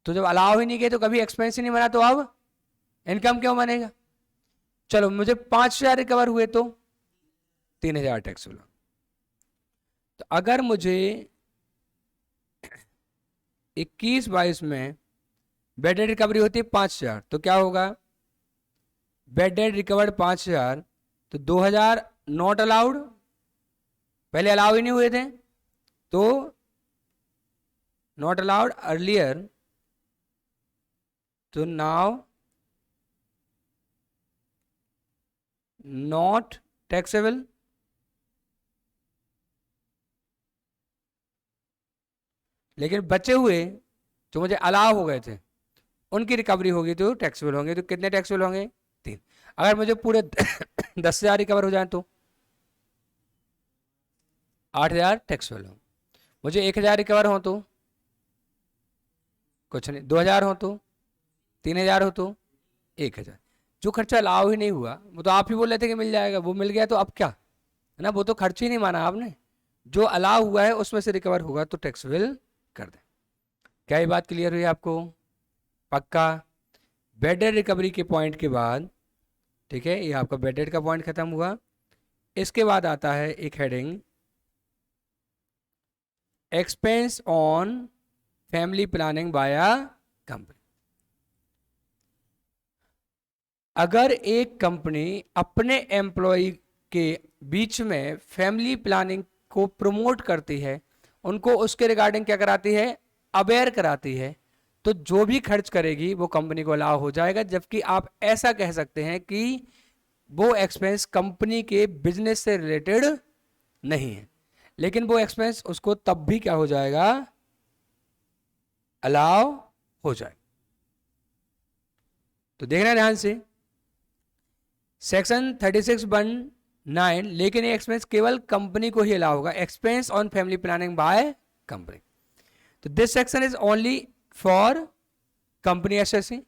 तो जब अलाउ ही नहीं किए तो कभी एक्सपेंस ही नहीं बना, तो अब इनकम क्यों बनेगा? चलो मुझे 5,000 रिकवर हुए तो 3,000 टैक्सेबल। तो अगर मुझे 21-22 में बेड डेड रिकवरी होती है 5,000, तो क्या होगा, बेड डेड रिकवर्ड 5,000, तो 2,000 नॉट अलाउड, पहले अलाउ ही नहीं हुए थे, तो नॉट अलाउड अर्लियर, तो नाउ नॉट टैक्सेबल। लेकिन बचे हुए जो मुझे अलाउ हो गए थे उनकी रिकवरी होगी तो टैक्सेबल होंगे। तो कितने टैक्सेबल होंगे, 3। अगर मुझे पूरे 10,000 रिकवर हो जाए तो 8,000 टैक्सेबल हो, मुझे 1,000 रिकवर हो तो कुछ नहीं, 2,000 हो तो 3,000 हो तो 1,000। जो खर्चा अलाउ ही नहीं हुआ वो तो आप ही बोल रहे थे कि मिल जाएगा, वो मिल गया तो अब क्या है ना, वो तो खर्च ही नहीं माना आपने, जो अलाउ हुआ है उसमें से रिकवर होगा तो टैक्सेबल कर दें। क्या ये बात क्लियर हुई आपको? पक्का? बेडेड रिकवरी के पॉइंट के बाद, ठीक है, ये आपका बेडेड का पॉइंट खत्म हुआ। इसके बाद आता है एक heading, expense on family planning bye a company. अगर एक कंपनी अपने एम्प्लॉय के बीच में फैमिली प्लानिंग को प्रमोट करती है, उनको उसके रिगार्डिंग क्या कराती है, अवेयर कराती है, तो जो भी खर्च करेगी वो कंपनी को अलाउ हो जाएगा। जबकि आप ऐसा कह सकते हैं कि वो एक्सपेंस कंपनी के बिजनेस से रिलेटेड नहीं है, लेकिन वो एक्सपेंस उसको तब भी क्या हो जाएगा, अलाउ हो जाएगा। तो देखना ध्यान से, सेक्शन 36(1)(9), लेकिन ये एक्सपेंस केवल कंपनी को ही अलाउ होगा, expense on family planning by company. तो this section is only for company SSC.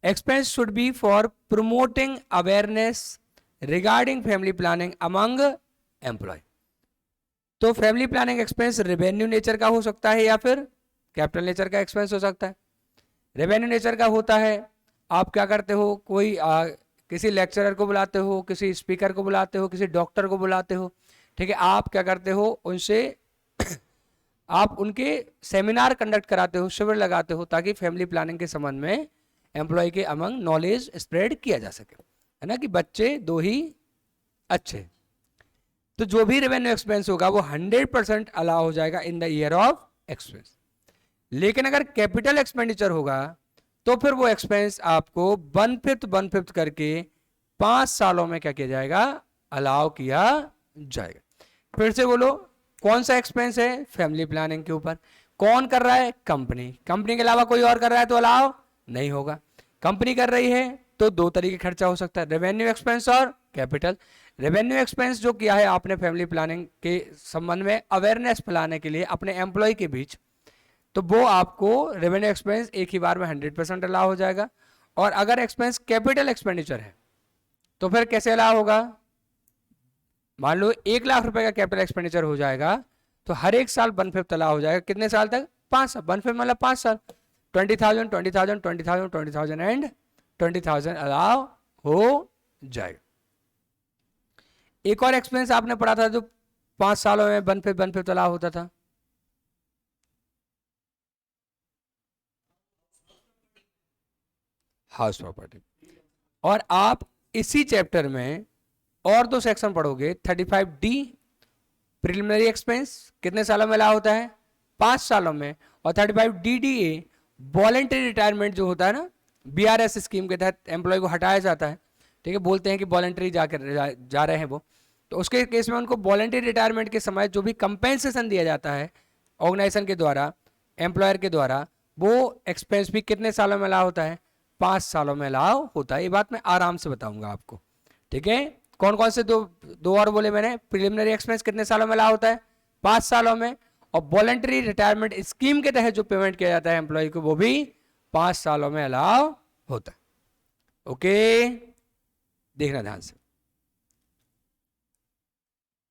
Expense should be for promoting awareness regarding family planning among employ. तो family planning expense revenue nature का हो सकता है या फिर कैपिटल नेचर का expense हो सकता है। रेवेन्यू नेचर का होता है, आप क्या करते हो, कोई किसी लेक्चरर को बुलाते हो, किसी स्पीकर को बुलाते हो, किसी डॉक्टर को बुलाते हो, ठीक है, आप क्या करते हो, उनसे आप उनके सेमिनार कंडक्ट कराते हो, शिविर लगाते हो, ताकि फैमिली प्लानिंग के संबंध में एम्प्लॉय के अमंग नॉलेज स्प्रेड किया जा सके, है ना, कि बच्चे दो ही अच्छे। तो जो भी रेवेन्यू एक्सपेंस होगा वो 100% अलाउ हो जाएगा in the year of expense. लेकिन अगर कैपिटल एक्सपेंडिचर होगा तो फिर वो एक्सपेंस आपको 1/5 करके 5 सालों में क्या किया जाएगा, अलाउ किया जाएगा। फिर से बोलो, कौन सा एक्सपेंस है, फैमिली प्लानिंग के ऊपर। कौन कर रहा है, कंपनी। कंपनी के अलावा कोई और कर रहा है तो अलाउ नहीं होगा। कंपनी कर रही है तो दो तरीके खर्चा हो सकता है, रेवेन्यू एक्सपेंस और कैपिटल। रेवेन्यू एक्सपेंस जो किया है आपने फैमिली प्लानिंग के संबंध में अवेयरनेस फैलाने के लिए अपने एम्प्लॉय के बीच, तो वो आपको रेवेन्यू एक्सपेंस एक ही बार में 100% अलाउ हो जाएगा। और अगर एक्सपेंस कैपिटल एक्सपेंडिचर है तो फिर कैसे अलाउ होगा, मान लो 1 लाख रुपए का कैपिटल एक्सपेंडिचर हो जाएगा तो हर एक साल 1/5 अलाउ हो जाएगा। कितने साल तक, 5 साल। 1/5 मतलब 5 साल, 20,000 20,000 20,000 20,000 एंड 20,000 अलाउ हो जाएगा। एक और एक्सपेंस आपने पढ़ा था जो 5 सालों में 1/5 अलाउ होता था, हाउस प्रॉपर्टी। और आप इसी चैप्टर में और दो सेक्शन पढ़ोगे, 35D प्रिलिमिनरी एक्सपेंस कितने सालों में अलाउ होता है, 5 सालों में। और 35DDA वॉलेंटरी रिटायरमेंट जो होता है ना, BRS स्कीम के तहत एम्प्लॉय को हटाया जाता है, ठीक है, बोलते हैं कि वॉलेंटरी जा रहे हैं वो, तो उसके केस में उनको वॉलेंटरी रिटायरमेंट के समय जो भी कंपेंसेशन दिया जाता है ऑर्गेनाइजेशन के द्वारा, एम्प्लॉयर के द्वारा, वो एक्सपेंस भी कितने सालों में अलाउ होता है, 5 सालों में अलाउ होता है। ये बात मैं आराम से बताऊंगा आपको, ठीक है। कौन कौन से दो और बोले मैंने, प्रिलिमिनरी एक्सपेंस कितने सालों में अलाउ होता है, 5 सालों में। और वॉलेंटरी रिटायरमेंट स्कीम के तहत जो पेमेंट किया जाता है एम्प्लॉय को, वो भी 5 सालों में अलाउ होता है। ओके, देखना ध्यान से।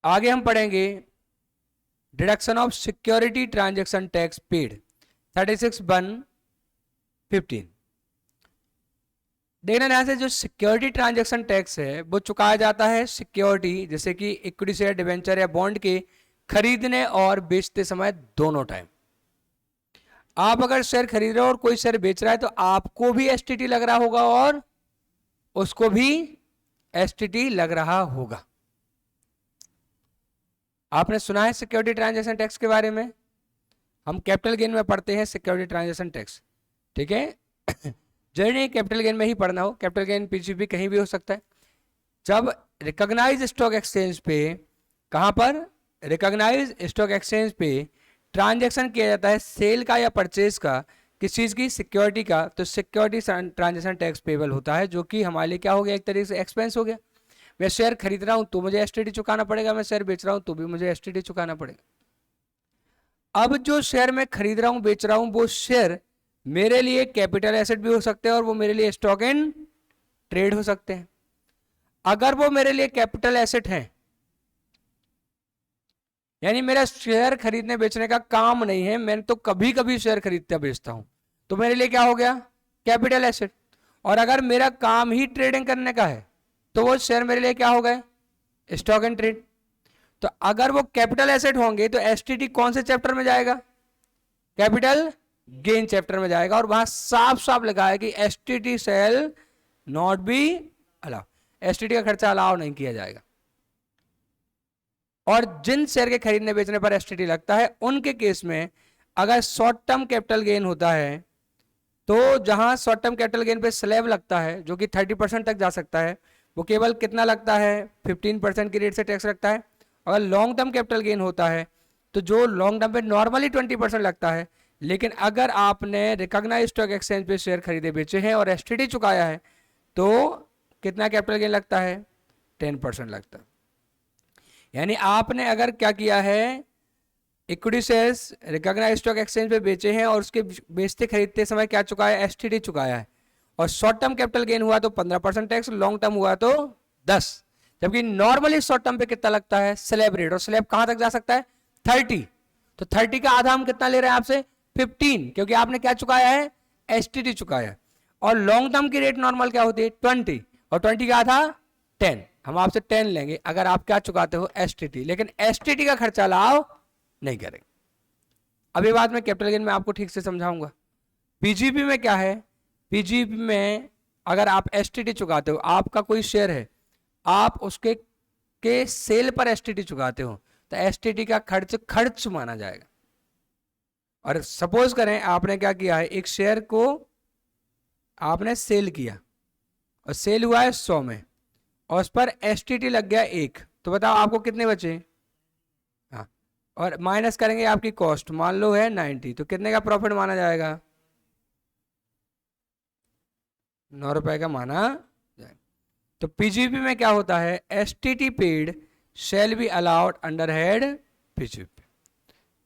आगे हम पढ़ेंगे deduction of security transaction tax paid, 36(1)(15). देखना ध्यान से, जो सिक्योरिटी ट्रांजैक्शन टैक्स है वो चुकाया जाता है सिक्योरिटी, जैसे कि इक्विटी शेयर, डिवेंचर या बॉन्ड के खरीदने और बेचते समय दोनों टाइम। आप अगर शेयर खरीद रहे हो और कोई शेयर बेच रहा है तो आपको भी एसटीटी लग रहा होगा और उसको भी एसटीटी लग रहा होगा। आपने सुना है सिक्योरिटी ट्रांजैक्शन टैक्स के बारे में, हम कैपिटल गेन में पढ़ते हैं सिक्योरिटी ट्रांजैक्शन टैक्स, ठीक है। जरूरी कैपिटल गेन में ही पढ़ना हो, कैपिटल गेन पीसीपी कहीं भी हो सकता है। जब रिकॉग्नाइज स्टॉक एक्सचेंज पे, कहां पर, रिकॉग्नाइज स्टॉक एक्सचेंज पे ट्रांजैक्शन किया जाता है सेल का या परचेज का, किस चीज की, सिक्योरिटी का, तो सिक्योरिटी ट्रांजैक्शन टैक्स पेबल होता है, जो कि हमारे लिए क्या हो गया, एक तरीके से एक्सपेंस हो गया। मैं शेयर खरीद रहा हूं तो मुझे एसटीटी चुकाना पड़ेगा, मैं शेयर बेच रहा हूं तो भी मुझे एसटीटी चुकाना पड़ेगा। अब जो शेयर मैं खरीद रहा हूं, बेच रहा हूं, वो शेयर मेरे लिए कैपिटल एसेट भी हो सकते हैं और वो मेरे लिए स्टॉक इन ट्रेड हो सकते हैं। अगर वो मेरे लिए कैपिटल एसेट है, यानी मेरा शेयर खरीदने बेचने का काम नहीं है, मैं तो कभी कभी शेयर खरीदता बेचता हूं, तो मेरे लिए क्या हो गया, कैपिटल एसेट। और अगर मेरा काम ही ट्रेडिंग करने का है तो वो शेयर मेरे लिए क्या हो गए, स्टॉक इन ट्रेड। तो अगर वो कैपिटल एसेट होंगे तो एसटीटी कौन से चैप्टर में जाएगा, कैपिटल गेन चैप्टर में जाएगा। और वहां साफ साफ लिखा है कि STT shall not be allow, STT का खर्चा अलाउ नहीं किया जाएगा। और जिन शेयर के खरीदने बेचने पर एसटीटी लगता है उनके केस में अगर शॉर्ट टर्म कैपिटल गेन होता है तो जहां शॉर्ट टर्म कैपिटल गेन पे स्लैब लगता है जो कि 30% तक जा सकता है, वो केवल कितना लगता है, 15% की रेट से टैक्स लगता है। अगर लॉन्ग टर्म कैपिटल गेन होता है तो जो लॉन्ग टर्म पे नॉर्मली 20% लगता है, लेकिन अगर आपने रिकॉग्नाइज स्टॉक एक्सचेंज पे शेयर खरीदे बेचे हैं और एसटीटी चुकाया है तो कितना कैपिटल गेन लगता है, 10% लगता है। यानी आपने अगर क्या किया है, equity shares recognise stock exchange पे बेचे हैं और उसके बेचते खरीदते समय क्या चुकाया, एसटीटी चुकाया है। और शॉर्ट टर्म कैपिटल गेन हुआ तो 15% टैक्स, लॉन्ग टर्म हुआ तो 10, जबकि नॉर्मली शॉर्ट टर्म पे कितना लगता है, स्लैब रेट। और स्लैब कहां तक जा सकता है, 30। तो 30 का आधा हम कितना ले रहे हैं आपसे, 15, क्योंकि आपने क्या चुकाया है, एसटीटी चुकाया है। और लॉन्ग टर्म की रेट नॉर्मल क्या होती है, 20, और 20 का आधा 10, हम आपसे 10 लेंगे अगर आप क्या चुकाते हो, एसटीटी। लेकिन एसटीटी का खर्चा अलाउ नहीं करेंगे। अब ये बात मैं कैपिटल गेन में आपको ठीक से समझाऊंगा। पीजीपी में क्या है, पीजीपी में अगर आप एसटीटी चुकाते हो, आपका कोई शेयर है, आप उसके के सेल पर एसटीटी चुकाते हो, तो एसटीटी का खर्च माना जाएगा। और सपोज करें आपने क्या किया है, एक शेयर को आपने सेल किया और सेल हुआ है 100 में और उस पर एसटीटी लग गया 1, तो बताओ आपको कितने बचे? हाँ, और माइनस करेंगे आपकी कॉस्ट, मान लो है 90, तो कितने का प्रॉफिट माना जाएगा? 9 रुपए का माना जाएगा। तो पीजीपी में क्या होता है, STT paid shall be allowed under head PGP.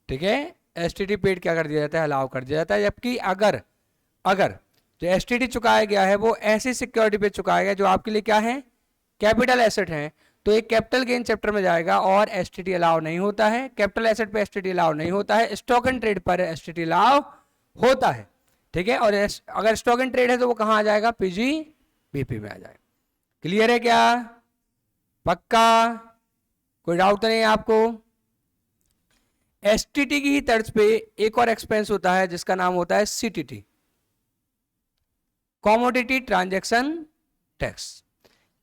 ठीक है, एसटीटी पेड क्या कर दिया जाता है, अलाउ कर दिया जाता है। जबकि अगर अगर जो एसटीटी चुकाया गया है वो ऐसी सिक्योरिटी पे चुकाया गया जो आपके लिए क्या है, कैपिटल एसेट है, तो एक कैपिटल गेन चैप्टर में जाएगा और एसटीटी अलाउ नहीं होता है। कैपिटल एसेट पे एसटीटी अलाउ नहीं होता है, स्टॉक एंड ट्रेड पर एसटीटी अलाउ होता है। ठीक है, और अगर स्टॉक एंड ट्रेड है तो वो कहां आ जाएगा, पीजीबीपी में आ जाएगा। क्लियर है क्या? पक्का? कोई डाउट तो नहीं है आपको? एसटीटी की ही तर्ज पे एक और एक्सपेंस होता है जिसका नाम होता है सीटीटी, कॉमोडिटी ट्रांजैक्शन टैक्स।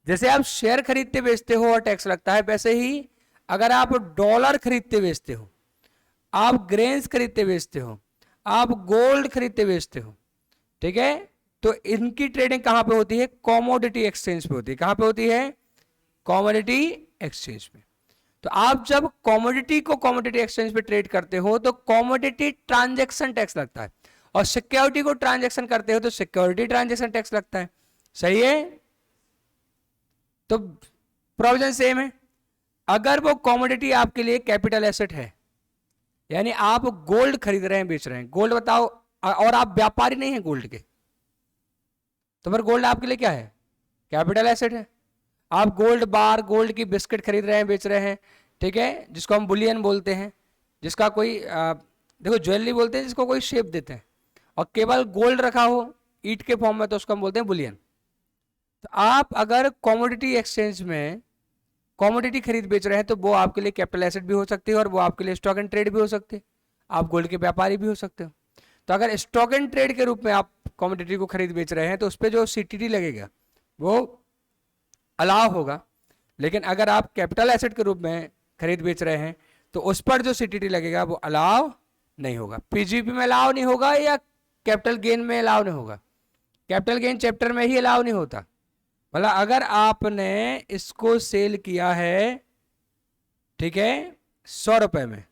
जैसे आप शेयर खरीदते बेचते हो और टैक्स लगता है, वैसे ही अगर आप डॉलर खरीदते बेचते हो, आप ग्रेन्स खरीदते बेचते हो, आप गोल्ड खरीदते बेचते हो, ठीक है, तो इनकी ट्रेडिंग कहां पे होती है, कॉमोडिटी एक्सचेंज पे होती है। कहां पे होती है, कॉमोडिटी एक्सचेंज पे। तो आप जब कॉमोडिटी को कॉमोडिटी एक्सचेंज पे ट्रेड करते हो तो कॉमोडिटी ट्रांजैक्शन टैक्स लगता है, और सिक्योरिटी को ट्रांजैक्शन करते हो तो सिक्योरिटी ट्रांजैक्शन टैक्स लगता है। सही है? तो प्रोविजन सेम है। अगर वो कॉमोडिटी आपके लिए कैपिटल एसेट है, यानी आप गोल्ड खरीद रहे हैं बेच रहे हैं, गोल्ड बताओ, और आप व्यापारी नहीं है गोल्ड के, तो फिर गोल्ड आपके लिए क्या है, कैपिटल एसेट है। आप गोल्ड बार, गोल्ड की बिस्किट खरीद रहे हैं बेच रहे हैं, ठीक है, जिसको हम बुलियन बोलते हैं, जिसका कोई देखो ज्वेलरी बोलते हैं जिसको कोई शेप देते हैं, और केवल गोल्ड रखा हो ईट के फॉर्म में तो उसको हम बोलते हैं बुलियन। तो आप अगर कॉमोडिटी एक्सचेंज में कॉमोडिटी खरीद बेच रहे हैं तो वो आपके लिए कैपिटल एसेट भी हो सकती है और वो आपके लिए स्टॉक एंड ट्रेड भी हो सकती है, आप गोल्ड के व्यापारी भी हो सकते हो। तो अगर स्टॉक एंड ट्रेड के रूप में आप कॉमोडिटी को खरीद बेच रहे हैं तो उस पर जो सीटीटी लगेगा वो अलाउ होगा, लेकिन अगर आप कैपिटल एसेट के रूप में खरीद बेच रहे हैं तो उस पर जो सीटीटी लगेगा वो अलाउ नहीं होगा। पीजीपी में अलाउ नहीं होगा या कैपिटल गेन में अलाउ नहीं होगा, कैपिटल गेन चैप्टर में ही अलाउ नहीं होता। मतलब अगर आपने इसको सेल किया है, ठीक है, 100 रुपए में,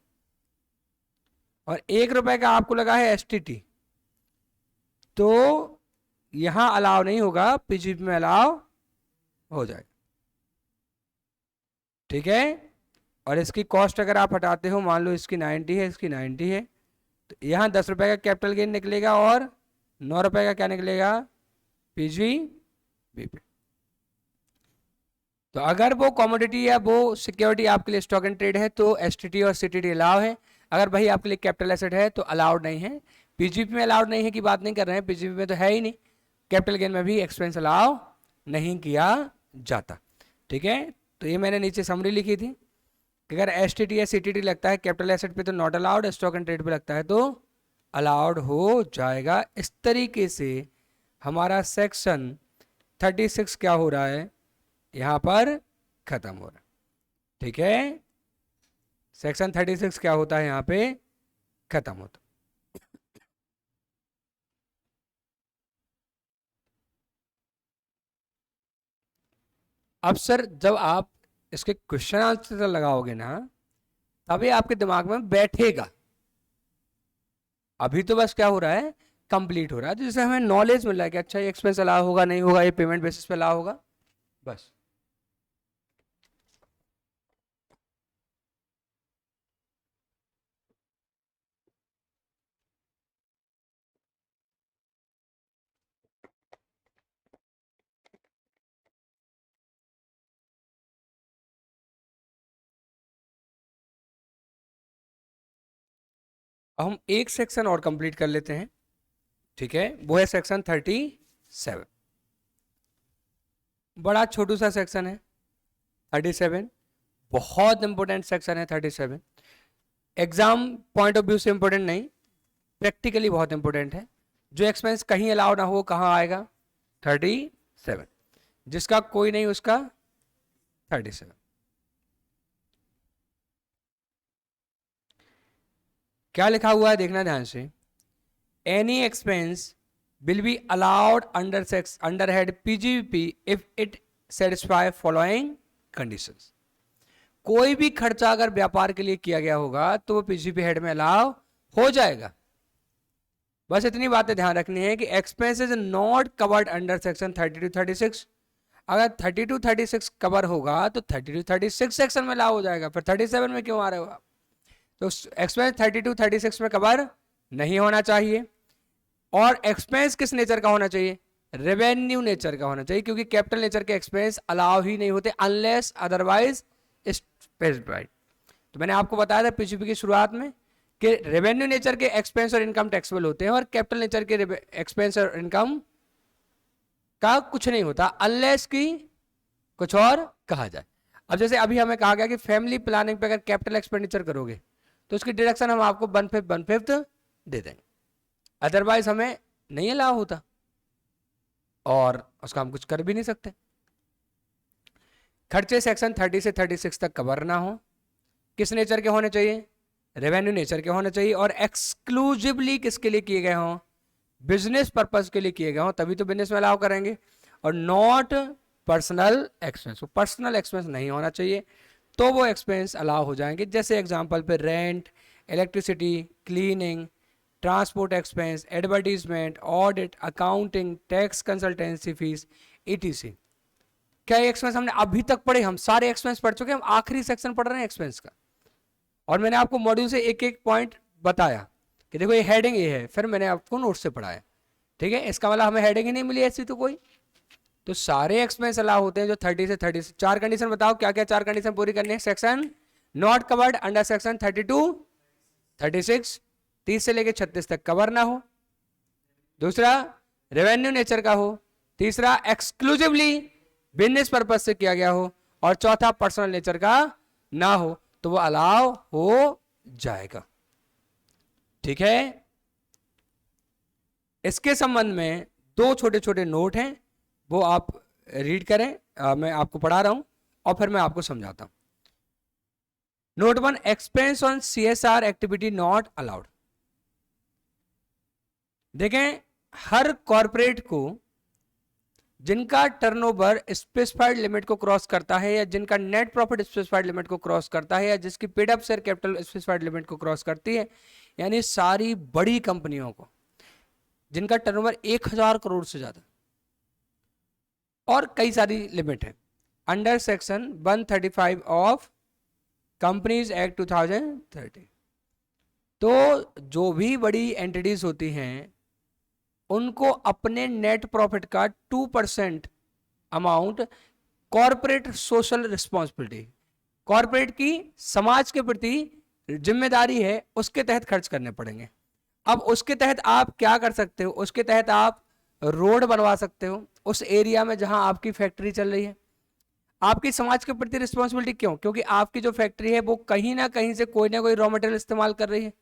और 1 रुपए का आपको लगा है एसटीटी, तो यहां अलाउ नहीं होगा, पीजीपी में अलाउ हो जाएगा। ठीक है, और इसकी कॉस्ट अगर आप हटाते हो, मान लो इसकी 90 है, इसकी 90 है, तो यहां 10 रुपए का कैपिटल गेन निकलेगा और 9 रुपए का क्या निकलेगा, पीजीबीपी। तो अगर वो कॉमोडिटी या वो सिक्योरिटी आपके लिए स्टॉक एंड ट्रेड है तो एसटीटी और सीटीटी अलाउ है। अगर भाई आपके लिए कैपिटल एसेट है तो अलाउड नहीं है। पीजीपी में अलाउड नहीं है की बात नहीं कर रहे हैं, पीजीपी में तो है ही नहीं, कैपिटल गेन में भी एक्सपेंस अलाउ नहीं किया जाता। ठीक है, तो ये मैंने नीचे समरी लिखी थी कि अगर एसटीटी या सीटीटी लगता है कैपिटल एसेट पे तो not allowed, stock and trade पे लगता है तो अलाउड हो जाएगा। इस तरीके से हमारा सेक्शन 36 क्या हो रहा है, यहां पर खत्म हो रहा है। ठीक है, सेक्शन 36 क्या होता है, यहां पे खत्म होता। अब सर जब आप इसके क्वेश्चन आंसर लगाओगे ना तभी आपके दिमाग में बैठेगा। अभी तो बस क्या हो रहा है, कंप्लीट हो रहा है, तो जैसे हमें नॉलेज मिल रहा है कि अच्छा ये एक्सपेंस अलाउ होगा नहीं होगा, ये पेमेंट बेसिस पे अलाउ होगा, बस। अब हम एक सेक्शन और कंप्लीट कर लेते हैं, ठीक है, वो है सेक्शन 37। बड़ा छोटू सा सेक्शन है 37, बहुत इंपॉर्टेंट सेक्शन है 37। एग्जाम पॉइंट ऑफ व्यू से इंपॉर्टेंट नहीं, प्रैक्टिकली बहुत इंपॉर्टेंट है। जो एक्सपेंस कहीं अलाउ ना हो कहाँ आएगा? 37। जिसका कोई नहीं उसका 37। क्या लिखा हुआ है देखना ध्यान से। Any expense will be allowed under head PGP if it satisfy following conditions. कोई भी खर्चा अगर व्यापार के लिए किया गया होगा तो वो पीजीपी हेड में अलाउ हो जाएगा। बस इतनी बातें ध्यान रखनी है कि expense is not covered under section 32-36। अगर 32-36 कवर होगा तो 32-36 सेक्शन में लागू हो जाएगा, फिर 37 में क्यों आ रहे हो आप? तो एक्सपेंस 32-36 में कवर नहीं होना चाहिए। और एक्सपेंस किस नेचर का होना चाहिए? रेवेन्यू नेचर का होना चाहिए, क्योंकि कैपिटल नेचर के एक्सपेंस अलाउ ही नहीं होते अनलेस अदरवाइज स्पेसिफाइड। तो मैंने आपको बताया था पीसीपी की शुरुआत में कि रेवेन्यू नेचर के एक्सपेंस और इनकम टैक्सेबल होते हैं और कैपिटल नेचर के एक्सपेंस और इनकम का कुछ नहीं होता अनलेस की कुछ और कहा जाए। अब जैसे अभी हमें कहा गया कि फैमिली प्लानिंग पे अगर कैपिटल एक्सपेंडिचर करोगे तो उसकी डिडक्शन हम आपको 1/5 दे देंगे, अदरवाइज हमें नहीं अलाउ होता और उसका हम कुछ कर भी नहीं सकते। खर्चे सेक्शन 30 से 36 तक कवर ना हो, किस नेचर के होने चाहिए? रेवेन्यू नेचर के होने चाहिए, और एक्सक्लूसिवली किसके लिए किए गए हों? बिजनेस पर्पज के लिए किए गए हों, तभी तो बिजनेस में अलाउ करेंगे। और not personal expense, personal expense नहीं होना चाहिए तो वो एक्सपेंस अलाउ हो जाएंगे। जैसे एग्जांपल पे rent, electricity, cleaning, transport expense, advertisement, audit, accounting, tax consultancy fees, etc. क्या ये एक्सपेंस हमने अभी तक पढ़े? हम सारे एक्सपेंस पढ़ चुके हैं, हम आखिरी सेक्शन पढ़ रहे हैं एक्सपेंस का। और मैंने आपको मॉड्यूल से एक एक पॉइंट बताया कि देखो ये हेडिंग ये है, फिर मैंने आपको नोट से पढ़ाया। ठीक है, इसका मतलब हमें हेडिंग ही नहीं मिली ऐसी तो कोई। तो सारे एक्सपेंस अलाउ होते हैं जो 30 से 30। चार कंडीशन बताओ क्या क्या चार कंडीशन पूरी करनी है? Section not covered under section 32-36, 30 से लेके 36 तक कवर ना हो। दूसरा, रेवेन्यू नेचर का हो। तीसरा, एक्सक्लूसिवली बिजनेस पर्पज से किया गया हो। और चौथा, पर्सनल नेचर का ना हो तो वो अलाउ हो जाएगा। ठीक है, इसके संबंध में दो छोटे छोटे नोट हैं, वो आप रीड करें। मैं आपको पढ़ा रहा हूं और फिर मैं आपको समझाता हूं। Note 1, expense on CSR activity not allowed. देखें, हर कॉरपोरेट को जिनका टर्नओवर स्पेसिफाइड लिमिट को क्रॉस करता है या जिनका नेट प्रॉफिट स्पेसिफाइड लिमिट को क्रॉस करता है या जिसकी paid up share capital specified limit को क्रॉस करती है, यानी सारी बड़ी कंपनियों को जिनका टर्नओवर 1000 करोड़ से ज्यादा और कई सारी लिमिट है, under section 135 of companies act 2030। तो जो भी बड़ी एंटिटीज होती हैं उनको अपने नेट प्रॉफिट का 2% amount corporate social responsibility, corporate की समाज के प्रति जिम्मेदारी है, उसके तहत खर्च करने पड़ेंगे। अब उसके तहत आप क्या कर सकते हो? उसके तहत आप रोड बनवा सकते हो उस एरिया में जहां आपकी फैक्ट्री चल रही है। आपकी समाज के प्रति रिस्पॉन्सिबिलिटी क्यों? क्योंकि आपकी जो फैक्ट्री है वो कहीं ना कहीं से कोई ना कोई रॉ मटेरियल इस्तेमाल कर रही है।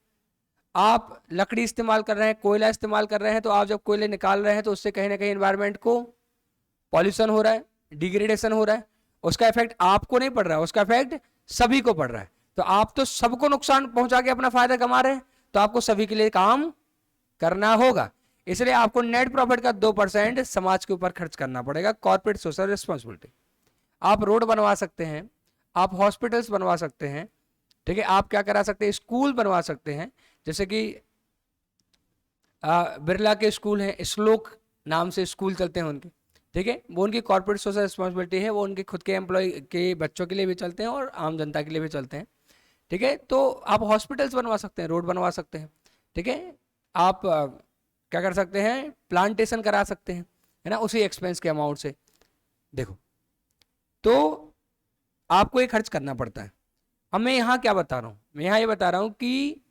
आप लकड़ी इस्तेमाल कर रहे हैं, कोयला इस्तेमाल कर रहे हैं, तो आप जब कोयले निकाल रहे हैं तो उससे कहीं ना कहीं एनवायरनमेंट को पॉल्यूशन हो रहा है, डिग्रेडेशन हो रहा है। उसका इफेक्ट आपको नहीं पड़ रहा है, उसका इफेक्ट सभी को पड़ रहा है। तो आप तो सबको नुकसान पहुंचा के अपना फायदा कमा रहे हैं, तो आपको सभी के लिए काम करना होगा। इसलिए आपको नेट प्रॉफिट का 2% समाज के ऊपर खर्च करना पड़ेगा, कॉर्पोरेट सोशल रिस्पॉन्सिबिलिटी। आप रोड बनवा सकते हैं, आप हॉस्पिटल्स बनवा सकते हैं, ठीक है, आप क्या करा सकते हैं? स्कूल बनवा सकते हैं। जैसे कि बिरला के स्कूल हैं, श्लोक नाम से स्कूल चलते हैं उनके, ठीक है, वो उनकी कॉर्पोरेट सोशल रिस्पॉन्सिबिलिटी है, वो उनके खुद के एम्प्लॉय के बच्चों के लिए भी चलते हैं और आम जनता के लिए भी चलते हैं। ठीक है, तो आप हॉस्पिटल्स बनवा सकते हैं, रोड बनवा सकते हैं। ठीक है, आप क्या कर सकते हैं? प्लांटेशन करा सकते हैं, है ना, उसी एक्सपेंस के अमाउंट से। देखो, तो आपको ये खर्च करना पड़ता है। अब मैं यहाँ क्या बता रहा हूँ? मैं यहाँ ये बता रहा हूँ कि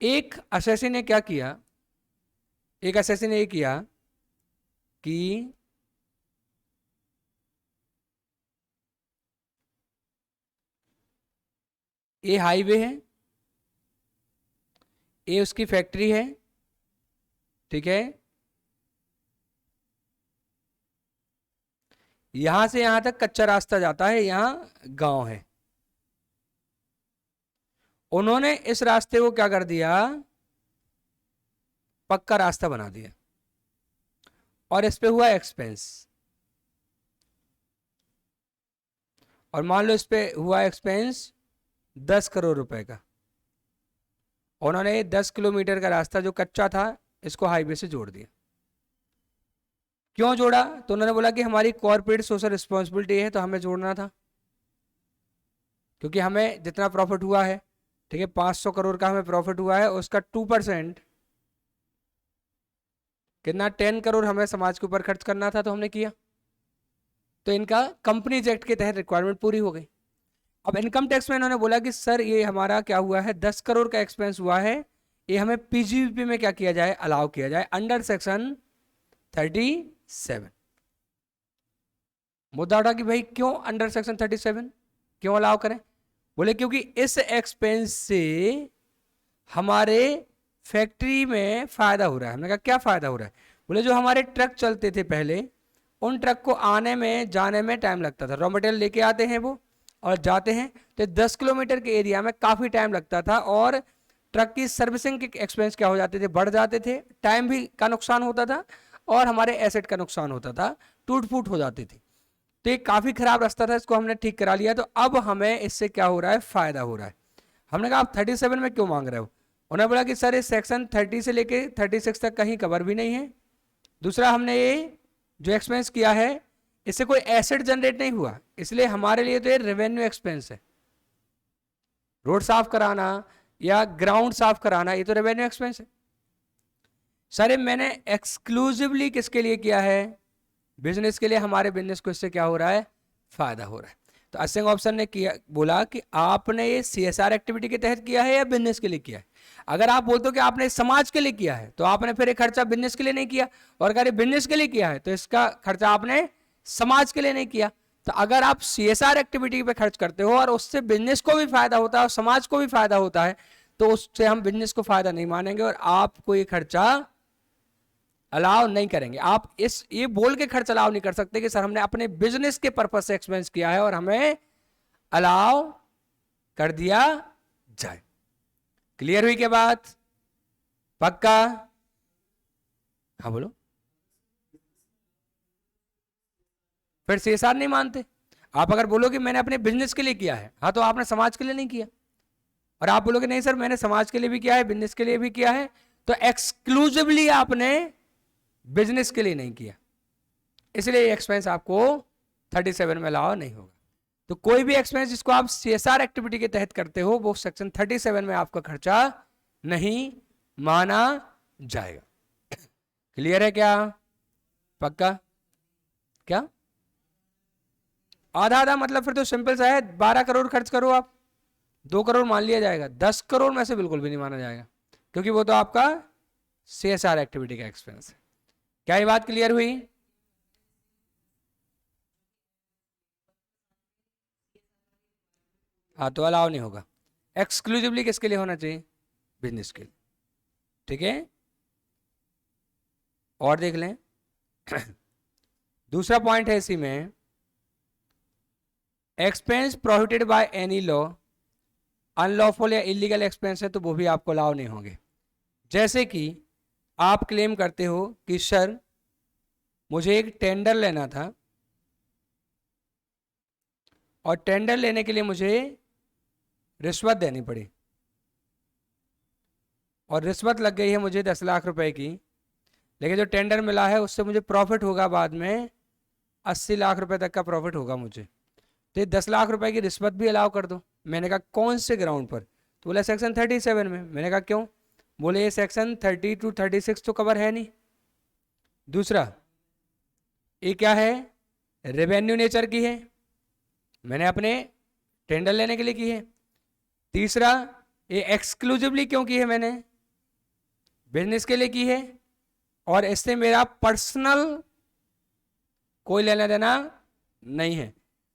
एक असैसिन ने क्या किया, एक असैसिन ने ये किया कि ए हाईवे है, ए उसकी फैक्ट्री है, ठीक है, यहां से यहां तक कच्चा रास्ता जाता है, यहां गांव है। उन्होंने इस रास्ते को क्या कर दिया, पक्का रास्ता बना दिया, और इस पे हुआ एक्सपेंस, और मान लो इस पे हुआ एक्सपेंस 10 करोड़ रुपए का। उन्होंने 10 किलोमीटर का रास्ता जो कच्चा था इसको हाईवे से जोड़ दिया। क्यों जोड़ा, तो उन्होंने बोला कि हमारी कॉर्पोरेट सोशल रिस्पॉन्सिबिलिटी है, तो हमें जोड़ना था, क्योंकि हमें जितना प्रॉफिट हुआ है, ठीक है, 500 करोड़ का हमें प्रॉफिट हुआ है, उसका 2% कितना, 10 करोड़ हमें समाज के ऊपर खर्च करना था, तो हमने किया। तो इनका कंपनीज एक्ट के तहत रिक्वायरमेंट पूरी हो गई। अब इनकम टैक्स में इन्होंने बोला कि सर ये हमारा क्या हुआ है, 10 करोड़ का एक्सपेंस हुआ है, ये हमें पीजीबीपी में क्या किया जाए, अलाउ किया जाए अंडर सेक्शन 37। मुद्दा उठा कि भाई क्यों अंडर सेक्शन 37 क्यों अलाउ करें, बोले क्योंकि इस एक्सपेंस से हमारे फैक्ट्री में फायदा हो रहा है। हमने कहा क्या फायदा हो रहा है, बोले जो हमारे ट्रक चलते थे पहले, उन ट्रक को आने में जाने में टाइम लगता था, रॉ मटेरियल लेके आते हैं वो और जाते हैं, तो 10 किलोमीटर के एरिया में काफ़ी टाइम लगता था, और ट्रक की सर्विसिंग के एक्सपेंस क्या हो जाते थे, बढ़ जाते थे, टाइम भी का नुकसान होता था, और हमारे एसेट का नुकसान होता था, टूट फूट हो जाती थी। तो ये काफ़ी खराब रास्ता था, इसको हमने ठीक करा लिया, तो अब हमें इससे क्या हो रहा है, फायदा हो रहा है। हमने कहा आप 37 में क्यों मांग रहे हो, उन्होंने बोला कि सर इस सेक्शन 30 से लेके 36 तक कहीं कवर भी नहीं है। दूसरा, हमने ये जो एक्सपेंस किया है इससे कोई एसेट जनरेट नहीं हुआ, इसलिए हमारे लिए तो ये रेवेन्यू एक्सपेंस है। रोड साफ कराना या ग्राउंड साफ कराना ये तो रेवेन्यू एक्सपेंस है। सर मैंने एक्सक्लूसिवली किसके लिए किया है, बिजनेस के लिए, हमारे बिजनेस को इससे क्या हो रहा है, फायदा हो रहा है। तो असिंग ऑप्शन ने किया, बोला कि आपने ये सीएसआर एक्टिविटी के तहत किया है या बिजनेस के लिए किया है। अगर आप बोलते हो कि आपने समाज के लिए किया है, तो आपने फिर ये खर्चा बिजनेस के लिए नहीं किया, और अगर ये बिजनेस के लिए किया है तो इसका खर्चा आपने समाज के लिए नहीं किया। तो अगर आप सीएसआर एक्टिविटी पे खर्च करते हो और उससे बिजनेस को भी फायदा होता है और समाज को भी फायदा होता है, तो उससे हम बिजनेस को फायदा नहीं मानेंगे और आपको ये खर्चा अलाउ नहीं करेंगे। आप इस ये बोल के खर्च अलाउ नहीं कर सकते कि सर हमने अपने बिजनेस के पर्पज से एक्सपेंस किया है और हमें अलाउ कर दिया जाए। क्लियर हुई क्या बात, पक्का, हाँ बोलो। फिर सीएसआर नहीं मानते। आप अगर बोलो कि मैंने अपने बिजनेस के लिए किया है, हाँ, तो आपने समाज के लिए नहीं किया। और आप बोलोगे नहीं सर मैंने समाज के लिए भी किया है, बिजनेस के लिए भी किया है, तो एक्सक्लूसिवली आपने बिजनेस के लिए नहीं किया, इसलिए एक्सपेंस आपको 37 में अलाउ नहीं होगा। तो कोई भी एक्सपेंस जिसको आप सीएसआर एक्टिविटी के तहत करते हो वो सेक्शन 37 में आपका खर्चा नहीं माना जाएगा। क्लियर है क्या, पक्का, क्या आधा आधा मतलब फिर तो सिंपल सा है, 12 करोड़ खर्च करो आप, 2 करोड़ मान लिया जाएगा, 10 करोड़ में से बिल्कुल भी नहीं माना जाएगा, क्योंकि वो तो आपका सीएसआर एक्टिविटी का एक्सपेंस है। क्या ये बात क्लियर हुई, हाँ, तो अलाउ नहीं होगा। एक्सक्लूसिवली किसके लिए होना चाहिए, बिजनेस के लिए, ठीक है। और देख लें दूसरा पॉइंट है इसी में, expense prohibited by any law, unlawful या इलीगल एक्सपेंस है तो वो भी आपको अलाउ नहीं होंगे। जैसे कि आप क्लेम करते हो कि सर मुझे एक टेंडर लेना था और टेंडर लेने के लिए मुझे रिश्वत देनी पड़ी और रिश्वत लग गई है मुझे 10 लाख रुपए की, लेकिन जो टेंडर मिला है उससे मुझे प्रॉफिट होगा बाद में 80 लाख रुपए तक का प्रॉफिट होगा मुझे, तो ये 10 लाख रुपए की रिश्वत भी अलाउ कर दो। मैंने कहा कौन से ग्राउंड पर, तो बोला सेक्शन 37 में। मैंने कहा क्यों, बोले ये सेक्शन 30 to 36 तो कवर है नहीं। दूसरा, ये क्या है, रेवेन्यू नेचर की है, मैंने अपने टेंडर लेने के लिए की है। तीसरा, ये एक्सक्लूसिवली क्यों की है, मैंने बिजनेस के लिए की है और इससे मेरा पर्सनल कोई लेना देना नहीं है।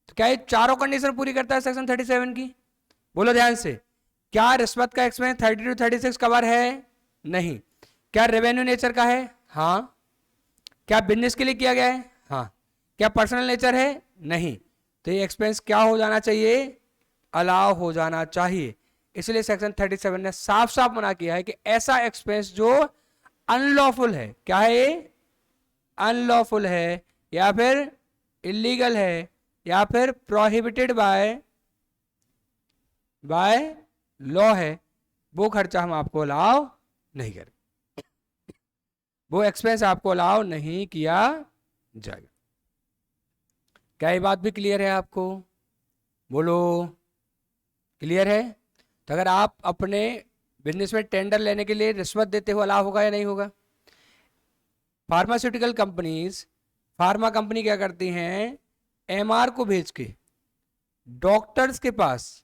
तो क्या ये चारों कंडीशन पूरी करता है सेक्शन 37 की, बोलो ध्यान से, क्या रिश्वत का एक्सपेंस 30 to 36 कवर है? नहीं। क्या रेवेन्यू नेचर का है? हाँ। क्या बिजनेस के लिए किया गया है? हाँ। क्या पर्सनल नेचर है? नहीं। तो ये एक्सपेंस क्या हो जाना चाहिए? अलाउ हो जाना चाहिए। इसलिए सेक्शन 37 ने साफ साफ मना किया है कि ऐसा एक्सपेंस जो अनलॉफुल है, क्या है ये? अनलॉफुल है, या फिर इलीगल है, या फिर प्रोहिबिटेड बाय लॉ है, वो खर्चा हम आपको अलाउ नहीं करें, वो एक्सपेंस आपको अलाउ नहीं किया जाएगा। क्या ये बात भी क्लियर है आपको? बोलो, क्लियर है? तो अगर आप अपने बिजनेस में टेंडर लेने के लिए रिश्वत देते हो, अलाउ होगा या नहीं होगा? फार्मास्यूटिकल कंपनीज, फार्मा कंपनी क्या करती हैं? एमआर को भेज के डॉक्टर्स के पास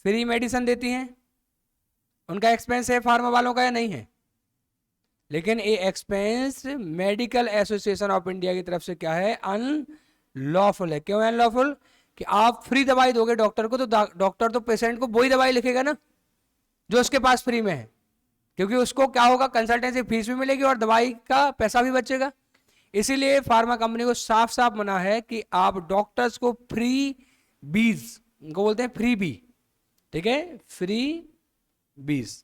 फ्री मेडिसिन देती हैं। उनका एक्सपेंस है फार्मा वालों का या नहीं है? लेकिन ये expense medical association of India की तरफ से क्या है? अनलॉफुल है। क्यों अनलॉफुल? कि आप फ्री दवाई दोगे डॉक्टर को, तो डॉक्टर तो पेशेंट को वही दवाई लिखेगा ना जो उसके पास फ्री में है, क्योंकि उसको क्या होगा? कंसल्टेंसी फीस भी मिलेगी और दवाई का पैसा भी बचेगा। इसीलिए फार्मा कंपनी को साफ साफ मना है कि आप डॉक्टर्स को फ्री बीज, उनको बोलते हैं फ्री बी, ठीक है, फ्री बीज,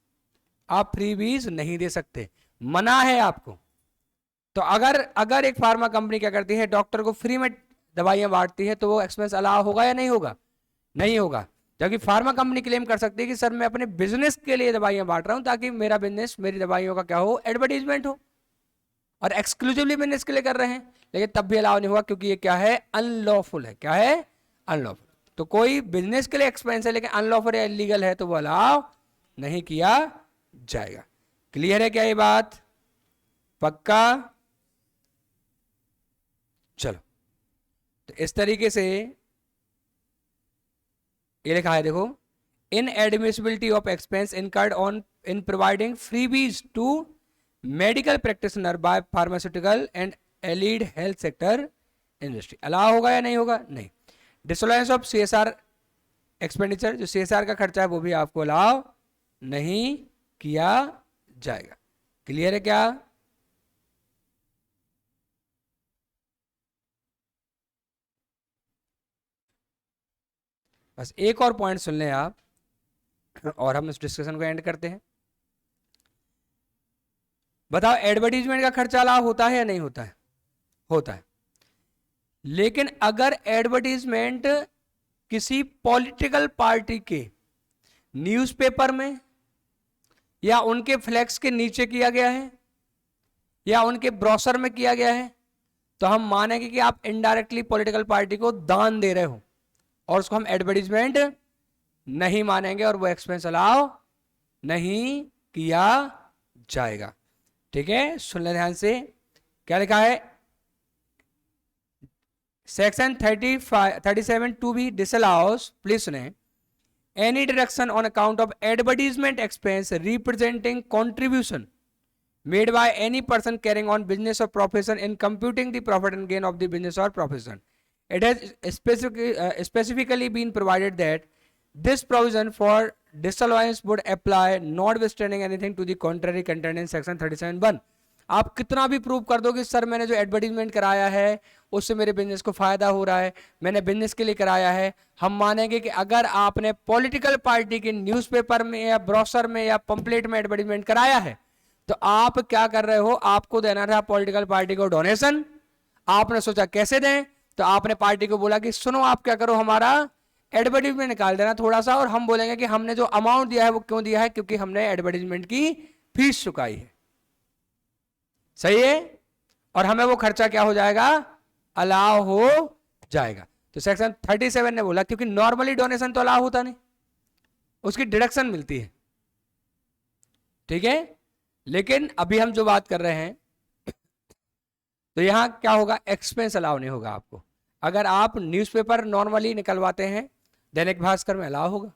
आप फ्री बीज नहीं दे सकते, मना है आपको। तो अगर एक फार्मा कंपनी क्या करती है? डॉक्टर को फ्री में दवाइयां बांटती है, तो वो एक्सपेंस अलाउ होगा या नहीं होगा? नहीं होगा। जबकि फार्मा कंपनी क्लेम कर सकती है कि सर मैं अपने बिजनेस के लिए दवाइयां बांट रहा हूं, ताकि मेरा बिजनेस, मेरी दवाइयों का क्या हो? एडवर्टीजमेंट हो, और एक्सक्लूसिवली बिजनेस के लिए कर रहे हैं, लेकिन तब भी अलाउ नहीं होगा, क्योंकि ये क्या है? अनलॉफुल है। क्या है? अनलॉफुल। तो कोई बिजनेस के लिए एक्सपेंस है लेकिन अनलॉफुल या इलीगल है, तो वो अलाउ नहीं किया जाएगा। क्लियर है क्या ये बात? पक्का? चलो, तो इस तरीके से ये लिखा है, देखो, inadmissibility of expense incurred on in providing freebies to medical practitioner by pharmaceutical and allied health sector industry, allow होगा या नहीं होगा? नहीं। डिसअलाउंस ऑफ सीएसआर एक्सपेंडिचर, जो सीएसआर का खर्चा है वो भी आपको अलाउ नहीं किया जाएगा। क्लियर है क्या? बस एक और पॉइंट सुन लें आप, और हम इस डिस्कशन को एंड करते हैं। बताओ, एडवर्टीजमेंट का खर्चा अलाउ होता है या नहीं होता है? होता है। लेकिन अगर एडवर्टीजमेंट किसी पॉलिटिकल पार्टी के न्यूज़पेपर में या उनके फ्लैक्स के नीचे किया गया है या उनके ब्रोशर में किया गया है, तो हम मानेंगे कि आप इनडायरेक्टली पॉलिटिकल पार्टी को दान दे रहे हो, और उसको हम एडवर्टीजमेंट नहीं मानेंगे, और वो एक्सपेंस अलाउ नहीं किया जाएगा। ठीक है, सुन ले ध्यान से, क्या लिखा है? सेक्शन 37 टू बी डिसअलाउज, प्लीज सुने, any deduction on account of advertisement expense representing contribution made by any person carrying on business or profession in computing the profit and gain of the business or profession. It has specifically been provided that this provision for disallowance would apply notwithstanding anything to the contrary contained in section 37(1). आप कितना भी prove कर दो कि sir मैंने जो advertisement कराया है उससे मेरे बिजनेस को फायदा हो रहा है, मैंने बिजनेस के लिए कराया है, हम मानेंगे कि अगर आपने पॉलिटिकल पार्टी के न्यूज़पेपर में या ब्रोशर में या पंपलेट में एडवर्टीजमेंट कराया है, तो आप क्या कर रहे हो? आपको देना था पॉलिटिकल पार्टी को डोनेशन। आपने सोचा कैसे दें, तो आपने पार्टी को बोला कि सुनो आप क्या करो, हमारा एडवर्टीजमेंट निकाल देना थोड़ा सा, और हम बोलेंगे कि हमने जो अमाउंट दिया है वो क्यों दिया है, क्योंकि हमने एडवर्टीजमेंट की फीस चुकाई है। सही है? और हमें वो खर्चा क्या हो जाएगा? अलाउ हो जाएगा। तो सेक्शन 37 ने बोला क्योंकि नॉर्मली डोनेशन तो अलाउ होता नहीं, उसकी डिडक्शन मिलती है। ठीक है, लेकिन अभी हम जो बात कर रहे हैं, तो यहां क्या होगा? एक्सपेंस अलाउ नहीं होगा आपको। अगर आप न्यूज़पेपर नॉर्मली निकलवाते हैं, दैनिक भास्कर में अलाउ होगा,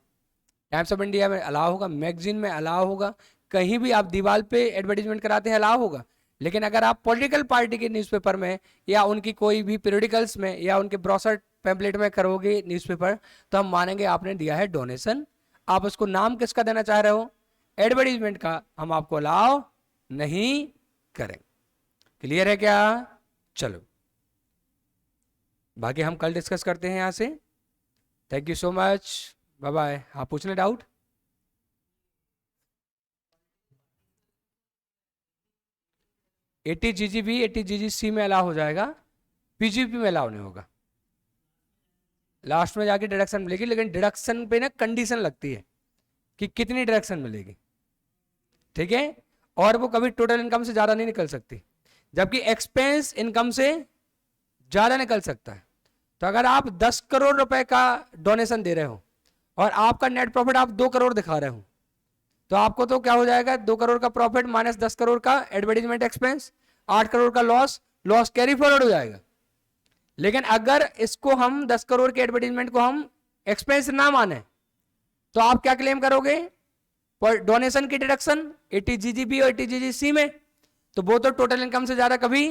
टाइम्स ऑफ इंडिया में अलाउ होगा, मैगजीन में अलाउ होगा, कहीं भी आप दीवार पे एडवर्टीजमेंट कराते हैं अलाउ होगा। लेकिन अगर आप पॉलिटिकल पार्टी के न्यूज़पेपर में या उनकी कोई भी पीरियडिकल्स में या उनके ब्रोशर पैम्पलेट में करोगे न्यूज़पेपर, तो हम मानेंगे आपने दिया है डोनेशन, आप उसको नाम किसका देना चाह रहे हो, एडवर्टीजमेंट का, हम आपको अलाउ नहीं करेंगे। क्लियर है क्या? चलो बाकी हम कल डिस्कस करते हैं यहां से। Thank you so much, bye bye. हाँ पूछना डाउट? ATGGB ATGGC में अलाउ हो जाएगा, PGP में अलाउ नहीं होगा। लास्ट में जाके डिडक्शन मिलेगी, लेकिन डिडक्शन पे ना कंडीशन लगती है कि कितनी डिडक्शन मिलेगी, ठीक है, और वो कभी टोटल इनकम से ज्यादा नहीं निकल सकती, जबकि एक्सपेंस इनकम से ज्यादा निकल सकता है। तो अगर आप 10 करोड़ रुपए का डोनेशन दे रहे हो और आपका नेट प्रॉफिट आप 2 करोड़ दिखा रहे हो, तो आपको तो क्या हो जाएगा, 2 करोड़ का प्रॉफिट माइनस 10 करोड़ का एडवर्टीजमेंट एक्सपेंस, 8 करोड़ का लॉस कैरी फॉरवर्ड हो जाएगा। लेकिन अगर इसको हम 10 करोड़ के एडवर्टीजमेंट को हम एक्सपेंस ना माने, तो आप क्या क्लेम करोगे, डोनेशन की डिडक्शन ATGGB और ATGGC में, तो वो तो टोटल इनकम से ज्यादा कभी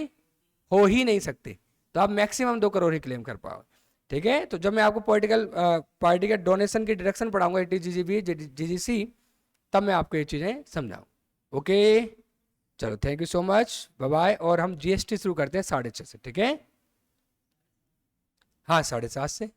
हो ही नहीं सकते, तो आप मैक्सिमम 2 करोड़ ही क्लेम कर पाओ। ठीक है, तो जब मैं आपको पॉलिटिकल पार्टी के डोनेशन की डिडक्शन पढ़ाऊंगा ATGGB GGC, तब मैं आपको ये चीजें समझाऊँ। ओके चलो, thank you so much, bye bye. और हम GST शुरू करते हैं 6:30 से, ठीक है? हाँ 7:30 से।